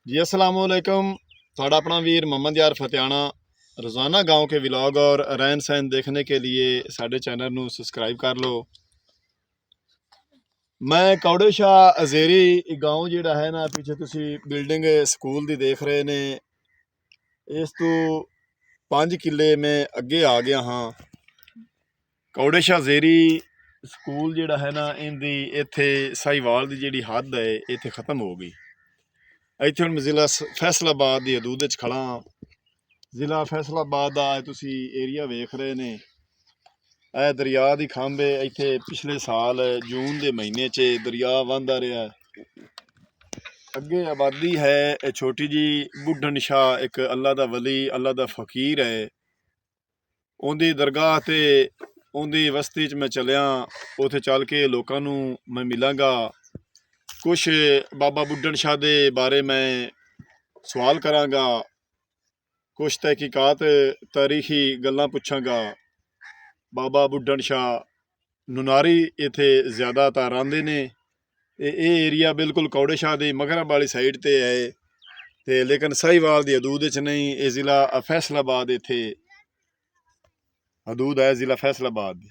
जी अस्सलाम वालेकुम। थोड़ा अपना वीर मोहम्मद यार फतेहाना रोज़ाना गांव के व्लॉग और रहन सहन देखने के लिए साडे चैनल नू सब्सक्राइब कर लो। मैं कौड़े शाह अजेरी गांव जिहड़ा है ना पीछे तुसी बिल्डिंग स्कूल दी देख रहे ने, इस तू 5 किले मैं अगे आ गया हाँ। कौड़े शाह अजेरी स्कूल जिहड़ा है ना इनदी इत्थे साहिवाल दी जिहड़ी हद है इत्थे खत्म हो गई। ਇੱਥੇ ਹੁਣ ਮੈਂ ਜ਼ਿਲ੍ਹਾ ਫੈਸਲਾਬਾਦ ਦੀ ਹਦੂਦ ਵਿੱਚ ਖੜਾ ਹਾਂ। ਜ਼ਿਲ੍ਹਾ ਫੈਸਲਾਬਾਦ ਦਾ ਤੁਸੀਂ ਏਰੀਆ ਵੇਖ ਰਹੇ ਨੇ। ਇਹ ਦਰਿਆ ਦੀ ਖੰਭ ਹੈ। ਇੱਥੇ ਪਿਛਲੇ ਸਾਲ ਜੂਨ ਦੇ ਮਹੀਨੇ 'ਚ ਦਰਿਆ ਵਹਿੰਦਾ ਰਿਹਾ। ਅੱਗੇ ਆਬਾਦੀ ਹੈ ਛੋਟੀ ਜੀ ਬੁੱਢਣ ਸ਼ਾਹ, ਇੱਕ ਅੱਲਾ ਦਾ ਵਲੀ, ਅੱਲਾ ਦਾ ਫਕੀਰ ਹੈ। ਉਹਦੀ ਦਰਗਾਹ ਤੇ ਉਹਦੀ ਬਸਤੀ 'ਚ ਮੈਂ ਚੱਲਿਆ। ਉੱਥੇ ਚੱਲ ਕੇ ਲੋਕਾਂ ਨੂੰ ਮੈਂ ਮਿਲਾਂਗਾ। कुछ बाबा बुड्ढन शाह के बारे मैं सवाल करांगा, कुछ तहकीकात तारीखी गल्लां पुछांगा। बाबा बुड्ढन शाह नुनारी इत्थे ज़्यादातर आंदे ने। ये एरिया बिल्कुल कौड़े शाह की मगरब वाली साइड ते है ते लेकिन साहिवाल की हदूद च नहीं। ये ज़िला फैसलाबाद इत्थे हदूद है, ज़िला फैसलाबाद।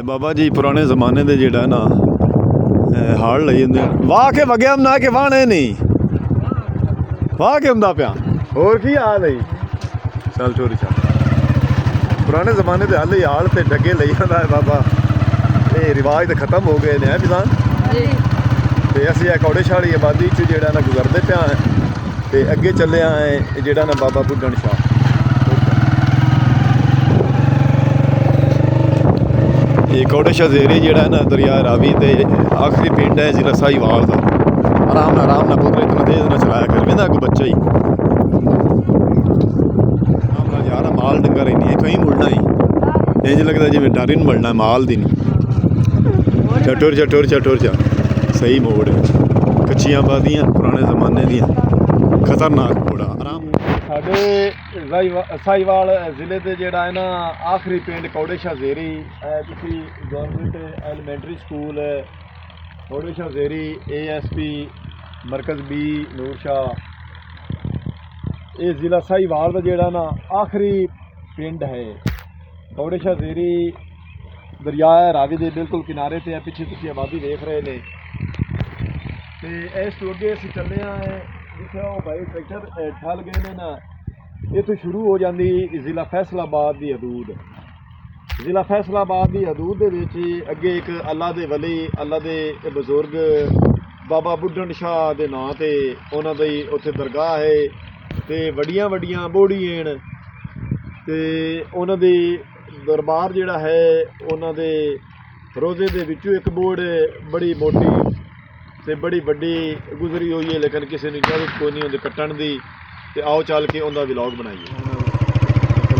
बाबा जी पुराने जमाने दे जेड़ा ना हाल लई जांदे वाह के वग्या ना के वाहने नहीं वाह के हुंदा पिया। होर की हाल है? चल चोरी चल। पुराने जमाने दे हाल ही हाल ते डगे लई जांदा है बाबा। ये रिवाज तो खत्म हो गए ने बिजान ते असीं कौड़े शाह दी आबादी च जेड़ा ना गुजरदे पिया ते अगे चले आए जेड़ा ना बाबा बुड्ढन शाह। ये कौड़े शाह अजेरी जेड़ा है ना दरिया रावी ते आखिरी पिंड है जिला साहिवाल का। आराम ना पुत्र इतना तेज ना चलाया कर, वेंदा कोई बच्चा ही आराम ना यार। माल डंगर ही नहीं कहीं मुड़ना ही इंज लगता जिवें डर ही नहीं मुड़ना माल दी नहीं। चटुर चा सही मोड़ कच्चियां बादियां पुराने जमाने दियां खतरनाक मोड़ा आराम। साडे साहिवाल जिले के जेड़ा है ना आखिरी पिंड कौड़े शाह अजेरी। तुसी government elementary school Kaure Shah Ajeri, ASP मरकज़ B नूर शाह। ये ज़िला साहिवाल का जेड़ा ना आखिरी पिंड है। कौड़े शाह अजेरी दरिया रावी के बिल्कुल किनारे ते है। पिछे तुसी आबादी देख रहे ने ते इस तो अगे असीं चले आए जिथे वो भाई ट्रैक्टर ठल गए ने ना। इत्थों शुरू हो जाती ज़िला फैसलाबाद की हदूद। ज़िला फैसलाबाद की हदूद के अगे एक अल्लाह के वली, अल्लाह के बजुर्ग बाबा बुड्ढन शाह के नां ते उन्हां दी उत्थे दरगाह है ते वड्डियां वड्डियां बोड़ियां न ते उन्हां दी दरबार जिहड़ा है उन्हां दे रोज़े दे विचों एक बोड़ बड़ी मोटी ते बड़ी वड्डी गुजरी हुई है, लेकिन किसी ने इजाजत कोई नहीं उहदे कट्टण दी। ते आओ चल के उनका व्लॉग बनाइए।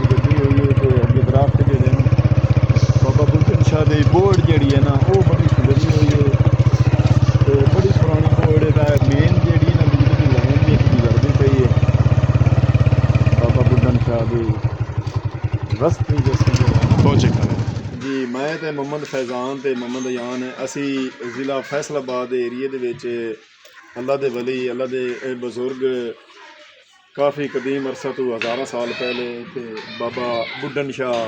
गड्डी हुई है तो अगे दरख्त जेहड़े बाबा बुड्ढन शाह की बोड़ जी है ना वो बड़ी सुधरी हुई है तो बड़ी पुरानी बोड़ है। मेन जी ना बिजली की लाइन भी गुजरती पई है बाबा बुड्ढन शाह की रस्ते पहुँचे करें जी। मैं तो मोहम्मद फैजान ते मोहम्मद अयान असी ज़िला फैसलाबाद एरिए दे विच अल्लाह दे वली, अल्लाह दे बजुर्ग काफ़ी कदीम अरसा तो हज़ारा साल पहले ते बाबा बुड्ढन शाह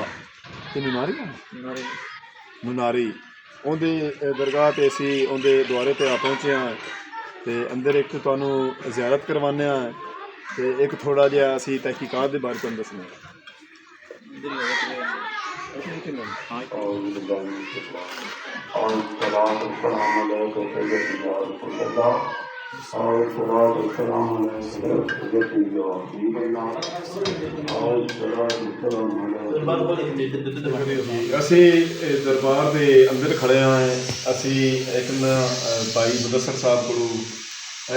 नुनारी उनकी दरगाह ते असी उनके द्वारे ते आ पहुँचे हाँ ते अंदर एक तुहानू ज़ियारत करवाने ते एक थोड़ा जिहा असी तहकीकात के बारे तुहानू दसने। असी दरबार के अंदर खड़े हैं। असी एक भाई मुदस्सर साहब को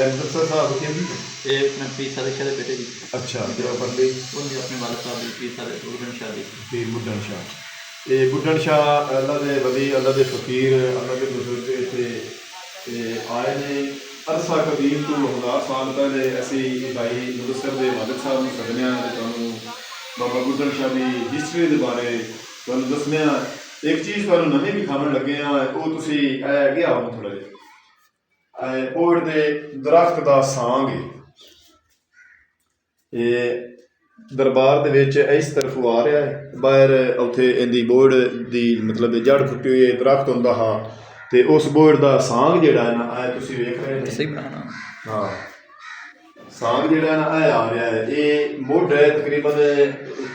मुदस्सर साहब पीर सादे शाह बेटे जी। अच्छा पढ़ते अपने वालिद साहब पीर सादे बुड्ढन शाह दी पीर बुड्ढन शाह। ये बुड्ढन शाह अल्लाह के वली, अल्लाह के फकीर, अल्लाह के बुजुर्ग इत्थे आए ने। अरसा कदीम तो 1000 साल पहले असी भाई मुदस्सर के वालिद साहब को सदने तो बाबा बुड्ढन शाह की हिस्टरी के बारे तुहानू दसने। एक चीज़ तुहानू नवीं विखावन लगे हैं वो तुसी अगे आओ थोड़ा जिहा ਬੋੜ ਦੇ ਦਰਖਤ ਦਾ ਸਾਂਗ ਹੈ। ਇਹ ਦਰਬਾਰ ਦੇ ਵਿੱਚ ਇਸ ਤਰਫੋਂ ਆ ਰਿਹਾ ਹੈ, ਬਾਹਰ ਉੱਥੇ ਇਹਦੀ ਬੋੜ ਦੀ ਮਤਲਬ ਜੜ ਫੁੱਟੀ ਹੋਈ ਹੈ, ਦਰਖਤ ਹੁੰਦਾ ਹਾਂ, ਤੇ ਉਸ ਬੋੜ ਦਾ ਸਾਂਗ ਜਿਹੜਾ ਹੈ ਨਾ ਇਹ ਤੁਸੀਂ ਵੇਖ ਰਹੇ ਨੇ। ਸਹੀ ਬਣਾਉਣਾ। ਹਾਂ, ਸਾਂਗ ਜਿਹੜਾ ਨਾ ਇਹ ਆ ਰਿਹਾ ਹੈ, ਇਹ ਮੁੱਢ ਹੈ ਤਕਰੀਬਨ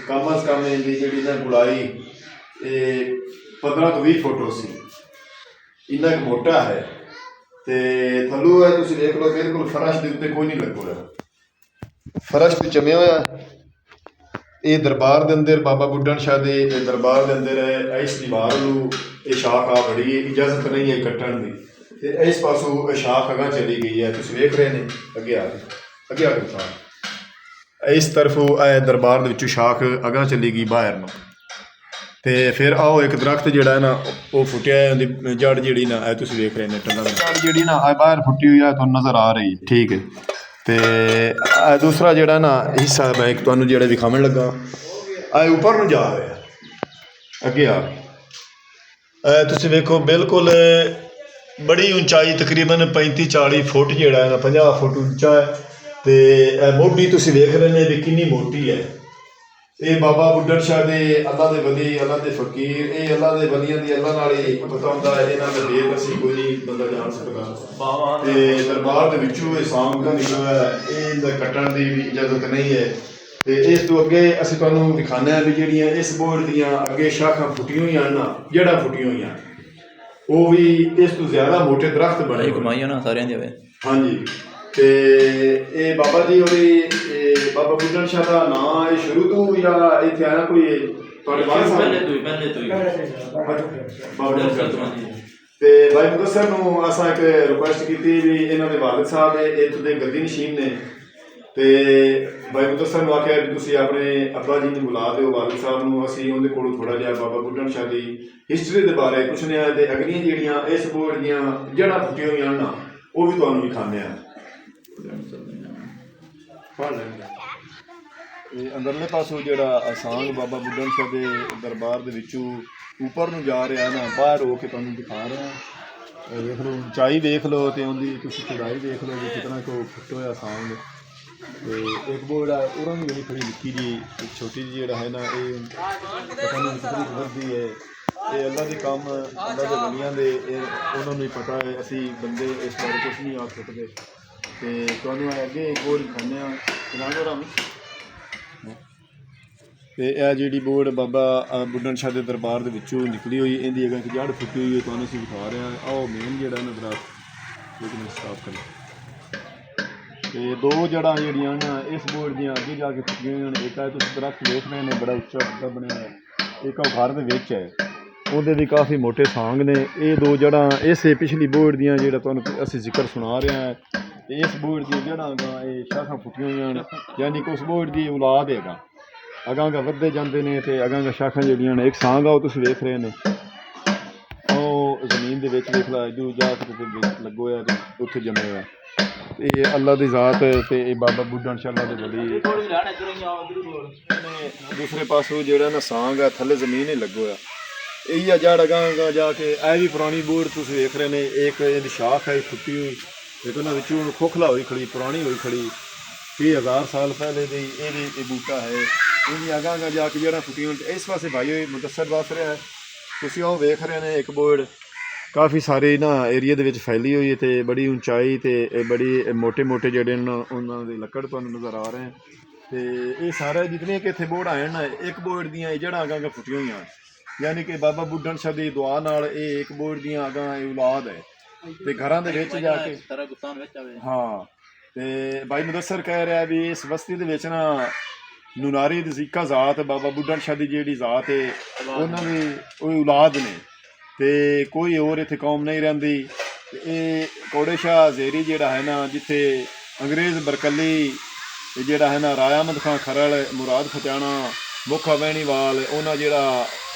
ਕਮ ਅਜ਼ ਕਮ ਇਹਦੀ ਜਿਹੜੀ ਨਾ ਗੁਲਾਈ ਇਹ 15 ਤੋਂ 20 ਫੁੱਟ ਸੀ, ਇੰਨਾ ਕੁ ਮੋਟਾ ਹੈ। ਤੇ ਥੱਲੋਂ ਹੈ ਤੁਸੀਂ ਦੇਖ ਲਓ ਬਿਲਕੁਲ ਫਰਸ਼ ਦੇ ਉੱਤੇ ਕੋਈ ਨਹੀਂ ਲੱਗਾ ਹੋਇਆ, ਫਰਸ਼ ਤੇ ਜੰਮਿਆ ਹੋਇਆ। ਇਹ ਦਰਬਾਰ ਦੇ ਅੰਦਰ ਬਾਬਾ ਬੁੱਢਣ ਸ਼ਾਹ ਦੇ ਦਰਬਾਰ ਦੇ ਅੰਦਰ ਇਸ ਦੀਵਾਰ ਨੂੰ ਇਹ ਸ਼ਾਖ ਆ ਬੜੀ ਇਜਾਜ਼ਤ ਨਹੀਂ ਹੈ ਕੱਟਣ ਦੀ, ਤੇ ਇਸ ਪਾਸੋਂ ਸ਼ਾਖ ਅਗਾਂਹ ਚਲੀ ਗਈ ਹੈ, ਤੁਸੀਂ ਵੇਖ ਰਹੇ ਨੇ ਅੱਗੇ ਆ ਕੇ ਇਸ ਤਰਫੋਂ ਇਹ ਦਰਬਾਰ ਦੇ ਵਿੱਚੋਂ ਸ਼ਾਖ ਅਗਾਂਹ ਚਲੀ ਗਈ ਬਾਹਰ ਨੂੰ। ਤੇ ਫਿਰ ਆਓ ਇੱਕ ਦਰਖਤ ਜਿਹੜਾ ਹੈ ਨਾ ਉਹ ਫੁੱਟਿਆ ਹੈ, ਉਹਦੀ ਜੜ ਜਿਹੜੀ ਨਾ ਇਹ ਤੁਸੀਂ ਵੇਖ ਰਹੇ ਨੇ ਟੰਨਾ ਜੜ ਜਿਹੜੀ ਨਾ ਬਾਹਰ ਫੁੱਟੀ ਹੋਈ ਹੈ, ਤੁਹਾਨੂੰ ਨਜ਼ਰ ਆ ਰਹੀ ਹੈ, ਠੀਕ ਹੈ। ਤੇ ਦੂਸਰਾ ਜਿਹੜਾ ਨਾ ਹਿੱਸਾ ਮੈਂ ਇੱਕ ਤੁਹਾਨੂੰ ਜਿਹੜਾ ਵਿਖਾਉਣ ਲੱਗਾ, ਇਹ ਉੱਪਰ ਨੂੰ ਜਾ ਰਿਹਾ ਅੱਗੇ ਆ ਤੁਸੀਂ ਵੇਖੋ ਬਿਲਕੁਲ ਬੜੀ ਉਚਾਈ ਤਕਰੀਬਨ 35-40 ਫੁੱਟ ਜਿਹੜਾ ਹੈ ਨਾ 50 ਫੁੱਟ ਉੱਚਾ ਹੈ। ਤੇ ਇਹ ਮੋਢੀ ਤੁਸੀਂ ਵੇਖ ਰਹੇ ਨੇ ਵੀ ਕਿੰਨੀ ਮੋਟੀ ਹੈ। ਇਹ ਬਾਬਾ ਬੁੱਢਣ ਸ਼ਾਹ ਦੇ ਅੱਲਾ ਦੇ ਵਲੀ, ਅੱਲਾ ਦੇ ਫਕੀਰ, ਇਹ ਅੱਲਾ ਦੇ ਵਲੀਆਂ ਦੀ ਅੱਲਾ ਨਾਲ ਹੀ ਪਤਾ ਹੁੰਦਾ, ਇਹਨਾਂ ਦਾ ਬੇਦ ਅਸੀਂ ਕੋਈ ਨਹੀਂ ਬੰਦਾ ਜਾਣ ਸਕਦਾ। ਤੇ ਦਰਬਾਰ ਦੇ ਵਿੱਚੋਂ ਇਹ ਸਾਂਗ ਨਿਕਲਿਆ, ਇਹਦਾ ਕੱਟਣ ਦੀ ਵੀ ਇਜਾਜ਼ਤ ਨਹੀਂ ਹੈ। ਤੇ ਇਸ ਤੋਂ ਅੱਗੇ ਅਸੀਂ ਤੁਹਾਨੂੰ ਦਿਖਾਉਂਦੇ ਹਾਂ ਵੀ ਜਿਹੜੀਆਂ ਇਸ ਬੋੜ ਦੀਆਂ ਅੱਗੇ ਸ਼ਾਖਾਂ ਫੁੱਟੀਆਂ ਹੋਈਆਂ ਨਾ, ਜੜ੍ਹਾਂ ਫੁੱਟੀਆਂ ਹੋਈਆਂ, ਉਹ ਵੀ ਇਸ ਤੋਂ ਜ਼ਿਆਦਾ ਮੋਟੇ ਦਰਖਤ ਬਣੇ ਕਮਾਈ ਨਾ ਸਾਰਿਆਂ ਦੀ ਹੋਵੇ। ਹਾਂਜੀ। ਤੇ ਇਹ ਬਾਬਾ ਜੀ ਉਹਦੇ ਬਾਬਾ ਬੁੱਢਣ ਸ਼ਾਹ ਦਾ ਨਾਂ ਇਹ ਸ਼ੁਰੂ ਤੋਂ ਜਾਂ ਇੱਥੇ ਆਇਆ ਕੋਈ ਤੁਹਾਡੇ ਬਾਰੇ ਪਹਿਲੇ ਤੋਂ ਹੀ ਤੇ ਭਾਈ ਮੁਦੱਸਰ ਨੂੰ ਅਸਾਂ ਇੱਕ ਰਿਕੁਐਸਟ ਕੀਤੀ ਵੀ ਇਹਨਾਂ ਦੇ ਵਾਲਿਦ ਸਾਹਿਬ ਇੱਥੋਂ ਦੇ ਗੱਦੀ ਨਸ਼ੀਨ ਨੇ, ਤੇ ਭਾਈ ਮੁਦੱਸਰ ਨੂੰ ਆਖਿਆ ਵੀ ਤੁਸੀਂ ਆਪਣੇ ਅੱਬਾ ਜੀ ਨੂੰ ਬੁਲਾ ਦਿਓ ਵਾਲਿਦ ਸਾਹਿਬ ਨੂੰ, ਅਸੀਂ ਉਹਦੇ ਕੋਲੋਂ ਥੋੜ੍ਹਾ ਜਿਹਾ ਬਾਬਾ ਬੁੱਢਣ ਸ਼ਾਹ ਦੀ ਹਿਸਟਰੀ ਦੇ ਬਾਰੇ ਪੁੱਛਦੇ ਹਾਂ, ਤੇ ਅਗਲੀਆਂ ਜਿਹੜੀਆਂ ਇਸ ਬੋੜ ਦੀਆਂ ਜੜ੍ਹਾਂ ਫੁੱਟੀਆਂ ਹੋਈਆਂ ਨਾ ਉਹ ਵੀ ਤੁਹਾਨੂੰ ਵਿਖਾਉਂਦੇ ਹਾਂ। ਅੰਦਰਲੇ ਪਾਸੋਂ ਜਿਹੜਾ ਸਾਂਗ ਬਾਬਾ ਬੁੱਢਣ ਸ਼ਾਹ ਦੇ ਦਰਬਾਰ ਦੇ ਵਿੱਚੋਂ ਉੱਪਰ ਨੂੰ ਜਾ ਰਿਹਾ ਨਾ, ਬਾਹਰ ਹੋ ਕੇ ਤੁਹਾਨੂੰ ਦਿਖਾ ਰਿਹਾ। ਵੇਖ ਲਓ ਉਚਾਈ ਵੇਖ ਲਓ ਤੇ ਉਹਦੀ ਤੁਸੀਂ ਚੜਾਈ ਦੇਖ ਲਓ ਵੀ ਕਿਤਨਾ ਕੋ ਫੁੱਟ ਹੋਇਆ ਸਾਂਗ। ਤੇ ਇੱਕ ਬੋੜ ਉਹਨਾਂ ਨੂੰ ਜਿਹੜੀ ਥੋੜੀ ਨਿੱਕੀ ਜੀ ਛੋਟੀ ਜਿਹੀ ਜਿਹੜਾ ਹੈ ਨਾ, ਇਹ ਪਤਾ ਨਹੀਂ ਕਿਤਨੀ ਵੱਧਦੀ ਹੈ। ਇਹ ਅੱਲਾ ਦੇ ਕੰਮ, ਅੱਲਾ ਦੇ ਵਲੀਆਂ ਦੇ, ਉਹਨਾਂ ਨੂੰ ਹੀ ਪਤਾ ਹੈ, ਅਸੀਂ ਬੰਦੇ ਇਸ ਬਾਰੇ ਕੁਛ ਨਹੀਂ ਆਖ ਸਕਦੇ। ਤੇ ਤੁਹਾਨੂੰ ਅੱਗੇ ਇੱਕ ਬੋੜ ਦਿਖਾਉਂਦੇ ਹਾਂ ਰਾਮ। ਤੇ ਇਹ ਜਿਹੜੀ ਬੋੜ ਬਾਬਾ ਬੁੱਢਣ ਸ਼ਾਹ ਦੇ ਦਰਬਾਰ ਦੇ ਵਿੱਚੋਂ ਨਿਕਲੀ ਹੋਈ, ਇਹਦੀ ਅਗਾਂਹ ਇੱਕ ਜੜ ਫੁੱਟੀ ਹੋਈ ਹੈ, ਤੁਹਾਨੂੰ ਅਸੀਂ ਵਿਖਾ ਰਹੇ ਹਾਂ। ਆਹ ਮੇਨ ਜਿਹੜਾ ਨਾ ਦਰਖਤ ਲੇਕਿਨ ਸਟਾਪ ਕਰੀ, ਤੇ ਦੋ ਜੜ੍ਹਾਂ ਜਿਹੜੀਆਂ ਨਾ ਇਸ ਬੋੜ ਦੀਆਂ ਅੱਗੇ ਜਾ ਕੇ ਫੁੱਟੀਆਂ ਹੋਈਆਂ ਨੇ। ਇੱਕ ਹੈ ਤੁਸੀਂ ਦਰਖਤ ਵੇਖ ਰਹੇ ਨੇ ਬੜਾ ਉੱਚਾ ਵੱਡਾ ਬਣਿਆ ਹੋਇਆ, ਇੱਕ ਉਹ ਘਰ ਦੇ ਵਿੱਚ ਹੈ, ਉਹਦੇ ਵੀ ਕਾਫੀ ਮੋਟੇ ਸਾਂਗ ਨੇ। ਇਹ ਦੋ ਜੜ੍ਹਾਂ ਇਸੇ ਪਿਛਲੀ ਬੋੜ ਦੀਆਂ ਜਿਹੜਾ ਤੁਹਾਨੂੰ ਅਸੀਂ ਜ਼ਿਕਰ ਸੁਣਾ ਰਹੇ ਹਾਂ, ਤੇ ਇਸ ਬੋੜ ਦੀਆਂ ਜੜ੍ਹਾਂ ਅਗਾਂ ਇਹ ਸ਼ਾਖਾਂ ਫੁੱਟੀਆਂ ਹੋਈਆਂ ਹਨ, ਯਾਨੀ ਕਿ ਉਸ ਬੋੜ ਦੀ ਔਲਾਦ ਹੈਗਾ। ਅਗਾਂ ਵੱਧਦੇ ਜਾਂਦੇ ਨੇ ਤੇ ਅਗਾਂ ਸ਼ਾਖਾਂ ਜਿਹੜੀਆਂ ਨੇ, ਇੱਕ ਸਾਂਗ ਆ ਉਹ ਤੁਸੀਂ ਵੇਖ ਰਹੇ ਨੇ, ਉਹ ਜ਼ਮੀਨ ਦੇ ਵਿੱਚ ਵੇਖ ਲਾ ਜੋ ਜਾ ਕੇ ਲੱਗੋ ਹੋਇਆ ਤੇ ਉੱਥੇ ਜੰਮੇ ਹੋਇਆ। ਇਹ ਅੱਲਾ ਦੀ ਜ਼ਾਤ ਤੇ ਇਹ ਬਾਬਾ ਬੁੱਢਣ ਸ਼ਾਹ ਦੇ ਵਲੀ। ਦੂਸਰੇ ਪਾਸੋਂ ਜਿਹੜਾ ਨਾ ਸਾਂਗ ਆ ਥੱਲੇ ਜ਼ਮੀਨ ਹੀ ਲੱਗੋ ਹੋਇਆ, ਇਹੀ ਆ ਜੜ ਅਗਾਂ ਜਾ ਕੇ। ਇਹ ਵੀ ਪੁਰਾਣੀ ਬੋੜ ਤੁਸੀਂ ਵੇਖ ਰਹੇ ਨੇ, ਇੱਕ ਇਹਦੀ ਸ਼ਾਖ ਹੈ ਫੁੱਟੀ ਹੋਈ, ਇੱਕ ਉਹਨਾਂ ਵਿੱਚੋਂ ਖੋਖਲਾ ਹੋਈ ਖੜੀ, ਪੁਰਾਣੀ ਹੋਈ ਖੜੀ, 30,000 ਸਾਲ ਪਹਿਲੇ ਦੀ ਇਹ ਬੂਟਾ ਹੈ। ਇਹਦੀ ਅਗਾਂ ਜਾ ਕੇ ਜਿਹੜਾ ਫੁੱਟੀਆਂ ਇਸ ਪਾਸੇ ਭਾਈ ਹੋਈ ਮੁਦੱਸਰ ਦੱਸ ਰਿਹਾ, ਤੁਸੀਂ ਉਹ ਵੇਖ ਰਹੇ ਨੇ ਇੱਕ ਬੋੜ ਕਾਫੀ ਸਾਰੇ ਨਾ ਏਰੀਆ ਦੇ ਵਿੱਚ ਫੈਲੀ ਹੋਈ ਹੈ, ਤੇ ਬੜੀ ਉਚਾਈ ਤੇ ਬੜੀ ਮੋਟੇ ਜਿਹੜੇ ਉਹਨਾਂ ਦੇ ਲੱਕੜ ਤੁਹਾਨੂੰ ਨਜ਼ਰ ਆ ਰਹੇ। ਤੇ ਇਹ ਸਾਰੇ ਜਿਤਨੇ ਕਿ ਇੱਥੇ ਬੋੜ ਆਏ ਨਾ, ਇੱਕ ਬੋੜ ਦੀਆਂ ਜੜ੍ਹਾਂ ਅਗਾਂ ਫੁੱਟੀਆਂ ਹੋਈਆਂ, ਯਾਨੀ ਕਿ ਬਾਬਾ ਬੁੱਢਣ ਸ਼ਾਹ ਦੀ ਦੁਆ ਨਾਲ ਇਹ ਇੱਕ ਬੋੜ ਦੀਆਂ ਅਗਾਂ ਇਹ ਔਲਾਦ ਹੈ। ਤੇ ਘਰਾਂ ਦੇ ਵਿੱਚ ਜਾ ਕੇ ਹਾਂ, ਤੇ ਭਾਈ ਮੁਦੱਸਰ ਕਹਿ ਰਿਹਾ ਵੀ ਇਸ ਬਸਤੀ ਦੇ ਵਿੱਚ ਨਾ ਨੂਨਾਰੀ ਦੀ ਜ਼ਿੱਕਾ ਜ਼ਾਤ ਬਾਬਾ ਬੁੱਢਣ ਸ਼ਾਹ ਦੀ ਜਿਹੜੀ ਜ਼ਾਤ ਹੈ, ਉਹਨਾਂ ਦੀ ਉਹ ਔਲਾਦ ਨੇ, ਤੇ ਕੋਈ ਹੋਰ ਇੱਥੇ ਕੌਮ ਨਹੀਂ ਰਹਿੰਦੀ। ਇਹ ਕੋੜੇ ਸ਼ਾਹ ਜ਼ੇਰੀ ਜਿਹੜਾ ਹੈ ਨਾ, ਜਿੱਥੇ ਅੰਗਰੇਜ਼ ਬਰਕਲੀ ਜਿਹੜਾ ਹੈ ਨਾ ਰਾਏ ਅਹਿਮਦ ਖਾਂ ਖਰੜ, ਮੁਰਾਦ ਖਤਿਆਣਾ, ਮੁੱਖਾ ਬਹਿਣੀਵਾਲ, ਉਹਨਾਂ ਜਿਹੜਾ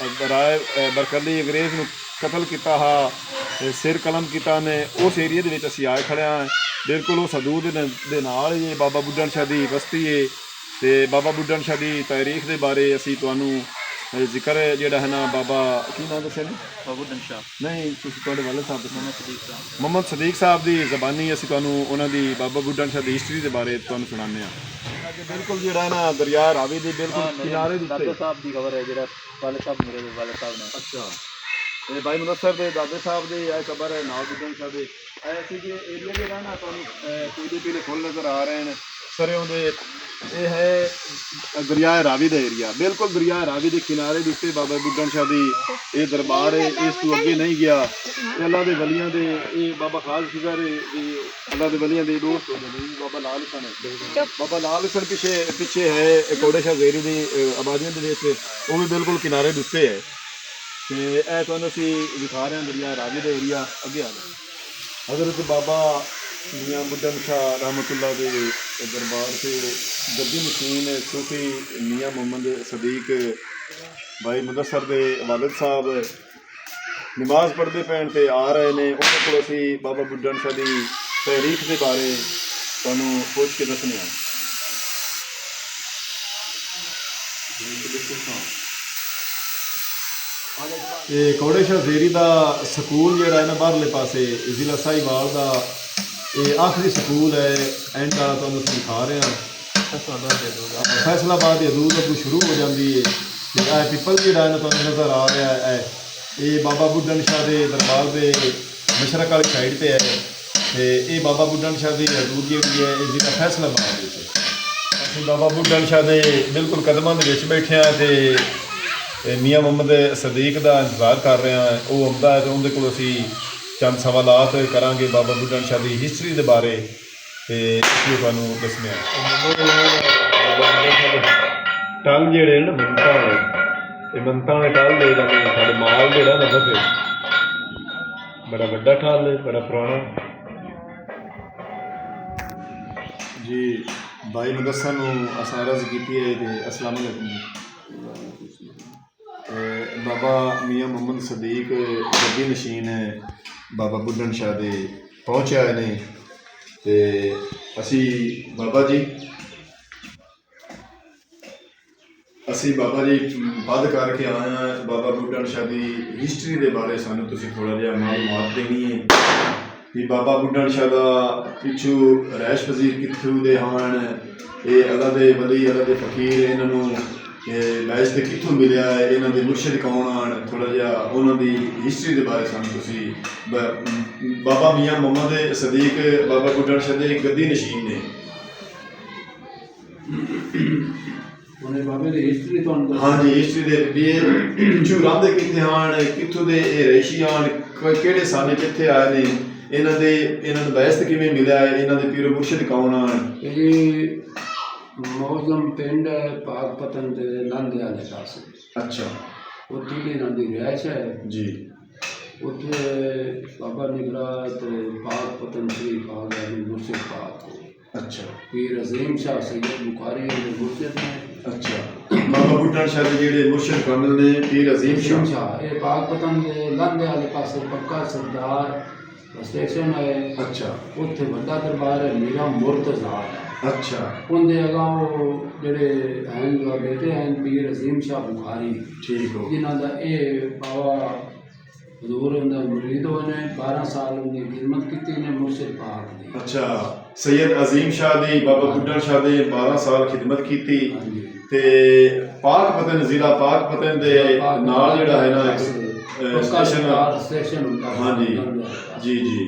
ਰਾਏ ਬਰਕਲੀ ਅੰਗਰੇਜ਼ ਨੂੰ ਕਤਲ ਕੀਤਾ ਹਾ, ਸਿਰ ਕਲਮ ਕੀਤਾ ਨੇ, ਉਸ ਏਰੀਏ ਦੇ ਵਿੱਚ ਅਸੀਂ ਆਏ ਖੜ੍ਹੇ ਹਾਂ। ਬਿਲਕੁਲ ਉਸ ਹਦੂਦ ਦੇ ਨਾਲ ਹੀ ਬਾਬਾ ਬੁੱਢਣ ਸ਼ਾਹ ਦੀ ਬਸਤੀ ਹੈ। ਤੇ ਬਾਬਾ ਬੁੱਢਣ ਸ਼ਾਹ ਦੀ ਤਾਰੀਖ ਦੇ ਬਾਰੇ ਅਸੀਂ ਤੁਹਾਨੂੰ ਜ਼ਿਕਰ ਜਿਹੜਾ ਹੈ ਨਾ ਬਾਬਾ ਕੀ ਨਾਮ ਦੱਸਿਆ ਨੇ ਬਾਬੂ ਡੰਸ਼ਾ ਨਹੀਂ ਤੁਸੀਂ ਤੁਹਾਡੇ ਵਾਲੇ ਸਾਹਿਬ ਦੱਸੋ ਮੁਹੰਮਦ ਸਦੀਕ ਸਾਹਿਬ ਮੁਹੰਮਦ ਸਦੀਕ ਸਾਹਿਬ ਦੀ ਜ਼ਬਾਨੀ ਅਸੀਂ ਤੁਹਾਨੂੰ ਉਹਨਾਂ ਦੀ ਬਾਬਾ ਬੁੱਢਨ ਸ਼ਾਹ ਦੀ ਹਿਸਟਰੀ ਦੇ ਬਾਰੇ ਤੁਹਾਨੂੰ ਸੁਣਾਉਂਦੇ ਹਾਂ ਕਿ ਬਿਲਕੁਲ ਜਿਹੜਾ ਹੈ ਨਾ ਦਰਿਆ ਰਾਵੀ ਦੇ ਬਿਲਕੁਲ ਕਿਨਾਰੇ ਦੇ ਦਾਦਾ ਉੱਤੇ ਸਾਹਿਬ ਦੀ ਖਬਰ ਹੈ ਜਿਹੜਾ ਵਾਲੇ ਸਾਹਿਬ ਮੇਰੇ ਵਾਲੇ ਸਾਹਿਬ ਨੇ ਅੱਛਾ ਇਹ ਭਾਈ ਮੁਨੱਸਰ ਦੇ ਦਾਦੇ ਸਾਹਿਬ ਦੀ ਇਹ ਕਬਰ ਹੈ ਨਾਲ ਬੁੱਢਨ ਸ਼ਾਹ ਦੇ ਐਸੀ ਜੇ ਏਰੀਆ ਜਿਹੜਾ ਨਾ ਤੁਹਾਨੂੰ ਪੀਲੇ ਪੀਲੇ ਫੁੱਲ ਨਜ਼ਰ ਆ ਰਹੇ ਨੇ ਸਰਿਓਂ ਦੇ ਇਹ ਹੈ ਦਰਿਆ ਰਾਵੀ ਦਾ ਏਰੀਆ ਬਿਲਕੁਲ ਦਰਿਆ ਰਾਵੀ ਦੇ ਕਿਨਾਰੇ ਦੇ ਉੱਤੇ ਬਾਬਾ ਬੁੱਢਨ ਸ਼ਾਹ ਦੀ ਇਹ ਦਰਬਾਰ ਹੈ ਇਸ ਤੋਂ ਅੱਗੇ ਨਹੀਂ ਗਿਆ ਇਹ ਅੱਲਾ ਦੇ ਵਲੀਆਂ ਦੇ ਇਹ ਬਾਬਾ ਖਾਲਸ ਫਿਕਰ ਅੱਲਾ ਦੇ ਵਲੀਆਂ ਦੇ ਦੋਸਤ ਹੁੰਦੇ ਨੇ ਬਾਬਾ ਲਾਲ ਹਸਨ ਬਾਬਾ ਲਾਲ ਹਸਨ ਪਿੱਛੇ ਹੈ ਕੋੜੇ ਸ਼ਾਹ ਜ਼ੇਰੀ ਦੀ ਆਬਾਦੀਆਂ ਦੇ ਵਿੱਚ ਉਹ ਵੀ ਬਿਲਕੁਲ ਕਿਨਾਰੇ ਦੇ ਉੱਤੇ ਹੈ ਤੇ ਇਹ ਤੁਹਾਨੂੰ ਅਸੀਂ ਵਿਖਾ ਰਹੇ ਹਾਂ ਦਰਿਆ ਰਾਵੀ ਦਾ ਏਰੀਆ ਅੱਗੇ ਆ ਜਾਓ ਹਜ਼ਰਤ ਬਾਬਾ ਮੀਆਂ ਬੁੱਢਨ ਸ਼ਾਹ ਰਹਿਮਤੁल्लाह ਦੇ दरबार से गद्दी मशीन सूफी मियाँ मोहम्मद सदीक भाई मुदस्सर दे वालिद साहब नमाज पढ़ते पैन ते आ रहे ने उन्होंने को असी बाबा बुड्ढन शाह दी तारीख के बारे तुहानू पूछ के दसने ये कोड़े शाह ज़ेरी दा स्कूल जिहड़ा है ना बाहरले पासे जिला साहिवाल दा ਇਹ ਆਖਰੀ ਸਕੂਲ ਹੈ ਐਂਡ ਵਾਲਾ ਤੁਹਾਨੂੰ ਦਿਖਾ ਰਹੇ ਹਾਂ ਫੈਸਲਾਬਾਦ ਹਦੂਦ ਤੋਂ ਸ਼ੁਰੂ ਹੋ ਜਾਂਦੀ ਹੈ ਤੇ ਇਹ ਪਿੱਪਲ ਜਿਹੜਾ ਹੈ ਨਾ ਤੁਹਾਨੂੰ ਨਜ਼ਰ ਆ ਰਿਹਾ ਹੈ ਇਹ ਬਾਬਾ ਬੁੱਢਨ ਸ਼ਾਹ ਦੇ ਦਰਬਾਰ ਦੇ ਮਸ਼ਰਕ ਵਾਲੀ ਸਾਈਡ ਤੇ ਹੈ ਤੇ ਇਹ ਬਾਬਾ ਬੁੱਢਨ ਸ਼ਾਹ ਦੀ ਹਦੂਦ ਜਿਹੜੀ ਹੈ ਇਹ ਜ਼ਿਲ੍ਹਾ ਫੈਸਲਾਬਾਦ ਵਿੱਚ ਹੈ ਅਸੀਂ ਬਾਬਾ ਬੁੱਢਨ ਸ਼ਾਹ ਦੇ ਬਿਲਕੁਲ ਕਦਮਾਂ ਦੇ ਵਿੱਚ ਬੈਠੇ ਹਾਂ ਤੇ ਮੀਆਂ ਮੁਹੰਮਦ ਸਦੀਕ ਦਾ ਇੰਤਜ਼ਾਰ ਕਰ ਰਹੇ ਹਾਂ ਉਹ ਆਉਂਦਾ ਹੈ ਤੇ ਉਹਦੇ ਕੋਲ ਅਸੀਂ चंद सवालात करांगे बाबा बुड्ढन शाह की हिस्टरी के बारे तो तुहानू दसने टल जेड़े ना मंता ये मंता वाले टल ले जाते साढ़े माल जेड़ा नजर बड़ा वड्डा टल है बड़ा पुराना जी भाई मुदस्सर नूं असां अर्ज़ कीती है कि अस्सलाम वालेकुम बाबा मियाँ मोहम्मद सदीक गद्दी मशीन है बाबा बुड्ढन शाह दे पहुँचे आए ने ते असी बाबा जी बद करके आए हैं बाबा बुड्ढन शाह की हिस्टरी के बारे सानू तुसीं थोड़ा जिहा मालूमात देनी है कि बाबा बुड्ढन शाह का पिछू रैश वजीर कित्थों दे हन ये अल्लाह दे वली अल्लाह दे फकीर इन्हों मैच तो कितों मिले है इन्हों के मुर्शिद कौन आन थोड़ा जहा उन्होंने हिस्टरी के बारे सानू तुसी बाबा मियाँ मोहम्मद सदीक बाबा बुड्ढन शाह दे गद्दी नशीन ने हाँ जी हिस्टरी दे पिछू रंधे कितने आन कितों के रेशी आन किहड़े साल कित्थे आए ने इन्होंने बैस्त किवें मिलिया है इन्हों के पीरो मुर्शिद कौन आन मौजम पिंड है पाक पतन के नांदे वाले पास अच्छा उत्थे की नांदी रिहायश है जी उत्थे बाबा निगरा पाक पतन श्री पाक यानी मुर्शिद पाक अच्छा पीर अजीम शाह सैयद बुखारी के मुर्शिद ने अच्छा बाबा बुड्ढन शाह के जेडे मुर्शिद कामिल ने पीर अजीम शाह ये पाक पतन के नांदे वाले पास पक्का सरदार स्टेशन है अच्छा उत्थे बड़ा दरबार है मीरा मुर्तज़ा है अच्छा उनके अगाओ जेडे हैं जो बेटे हैं पीर अजीम शाह बुखारी ठीक हो जिन्हों का ये बाबा हजूर उनका मुरीद ने 12 साल उनकी खिदमत की ने मुर्शिद पाक दी अच्छा सैयद अजीम शाह दी बाबा बुड्ढन शाह दे 12 साल खिदमत की ते पाक पतन जिला पाक पतन दे नाल जेड़ा है ना स्टेशन हाँ जी जी जी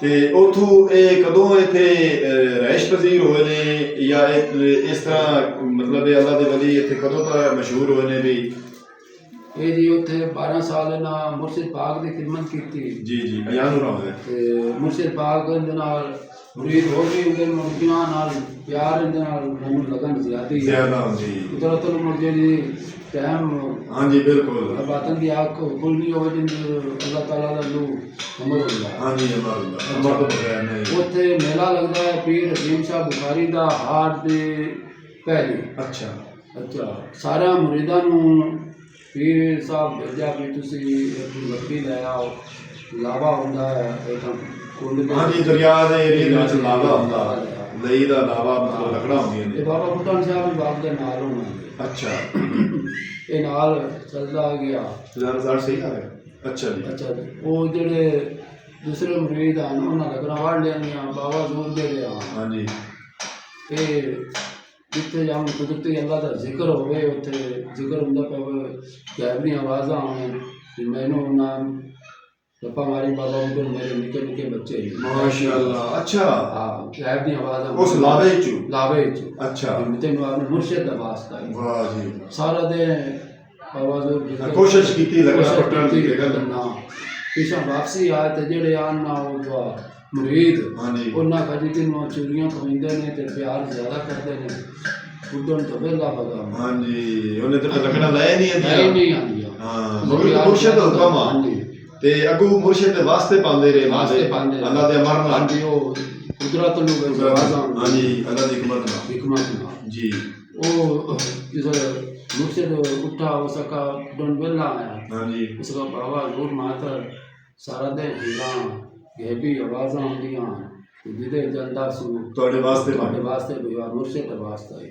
ते उथों कदों इत्थे रैश पजीर होए ने या इस तरह मतलब अल्लाह दे वली इत्थे कदों तक मशहूर होए ने भी ये जी उत्थे 12 साल ना मुर्शिद पाक दी खिदमत की जी जी अयान हो रहा ते मुर्शिद पाक दे नाल मुरीद हो गई उनके मुर्गियां नाल प्यार दे नाल उन्होंने लगन ज्यादा जी उधर तो मुर्गे जी टाइम हाँ जी बिल्कुल बातन की आग कुल नहीं हो जिन अल्लाह ताला दा नु अमर हुंदा हाँ जी अमर तो बगैर नहीं उत्थे मेला लगता है पीर अजीम शाह बुखारी दा हाट दे पहले अच्छा अच्छा सारा मुरीदां नु पीर साहब भेजा भी तुसी अपनी बकरी ले आओ लावा हुंदा है हाँ जी दरिया के एरिया में लावा होंदा लई दा लावा मतलब लकड़ा होंदियां ते ने बाबा बुड्ढन साहब भी बाप दे नाल होना अच्छा ये नाल चलदा गया रिजल्ट सही आ गया अच्छा जी अच्छा वो जेड़े दूसरे मुरीद हैं उन्होंने लगना वाड़ लिया बाबा दूर दे लिया हाँ जी ये जिथे जाऊँ कुदरती अल्लाह का जिक्र होवे उत्थे जिक्र होंदा पे गैब दी आवाज़ां आवे कि मैनू नाम रप्पा मारी बाबा उधर मेरे निके निके बच्चे माशाअल्लाह अच्छा हाँ गैब दी आवाज़ां उस लावे चू लावे च अच्छा तेनू आपने मुर्शिद दा वास्ता है वाह जी सारा दिन बाबा दूर कोशिश कीती लगना पट्टन दी गल ना पिछा वापसी आए तो जेड़े आन ना वो मुरीद हाँ जी उन्हें कभी तेन चूड़ियाँ खमींदे ने ते प्यार ज्यादा करते हैं बुड्ढन तो वेला बगा हाँ जी उन्हें तो लगना लाया नहीं नहीं आंदिया हाँ मुर्शिद हुक्म आ हाँ जी ते अगू मुर्शिद दे वास्ते पांदे रहे वास्ते पांदे अल्लाह दे अमर हाँ नाल जी वो कुदरत लोग आवाज़ां हाँ जी अल्लाह दी हिकमत नाल हिकमत ना जी वो जिस मुर्शिद उठा उसका बुड्ढन वेला आया हाँ जी उसका बाबा दूर माता सारा दिन हीरा गैबी आवाज़ां आंदियां जिदे जलदा सू ਤੁਹਾਡੇ ਵਾਸਤੇ ਤੁਹਾਡੇ ਵਾਸਤੇ ਵੀ ਆ ਮੁਰਸ਼ਿਦ ਦਾ ਵਾਸਤਾ ਹੈ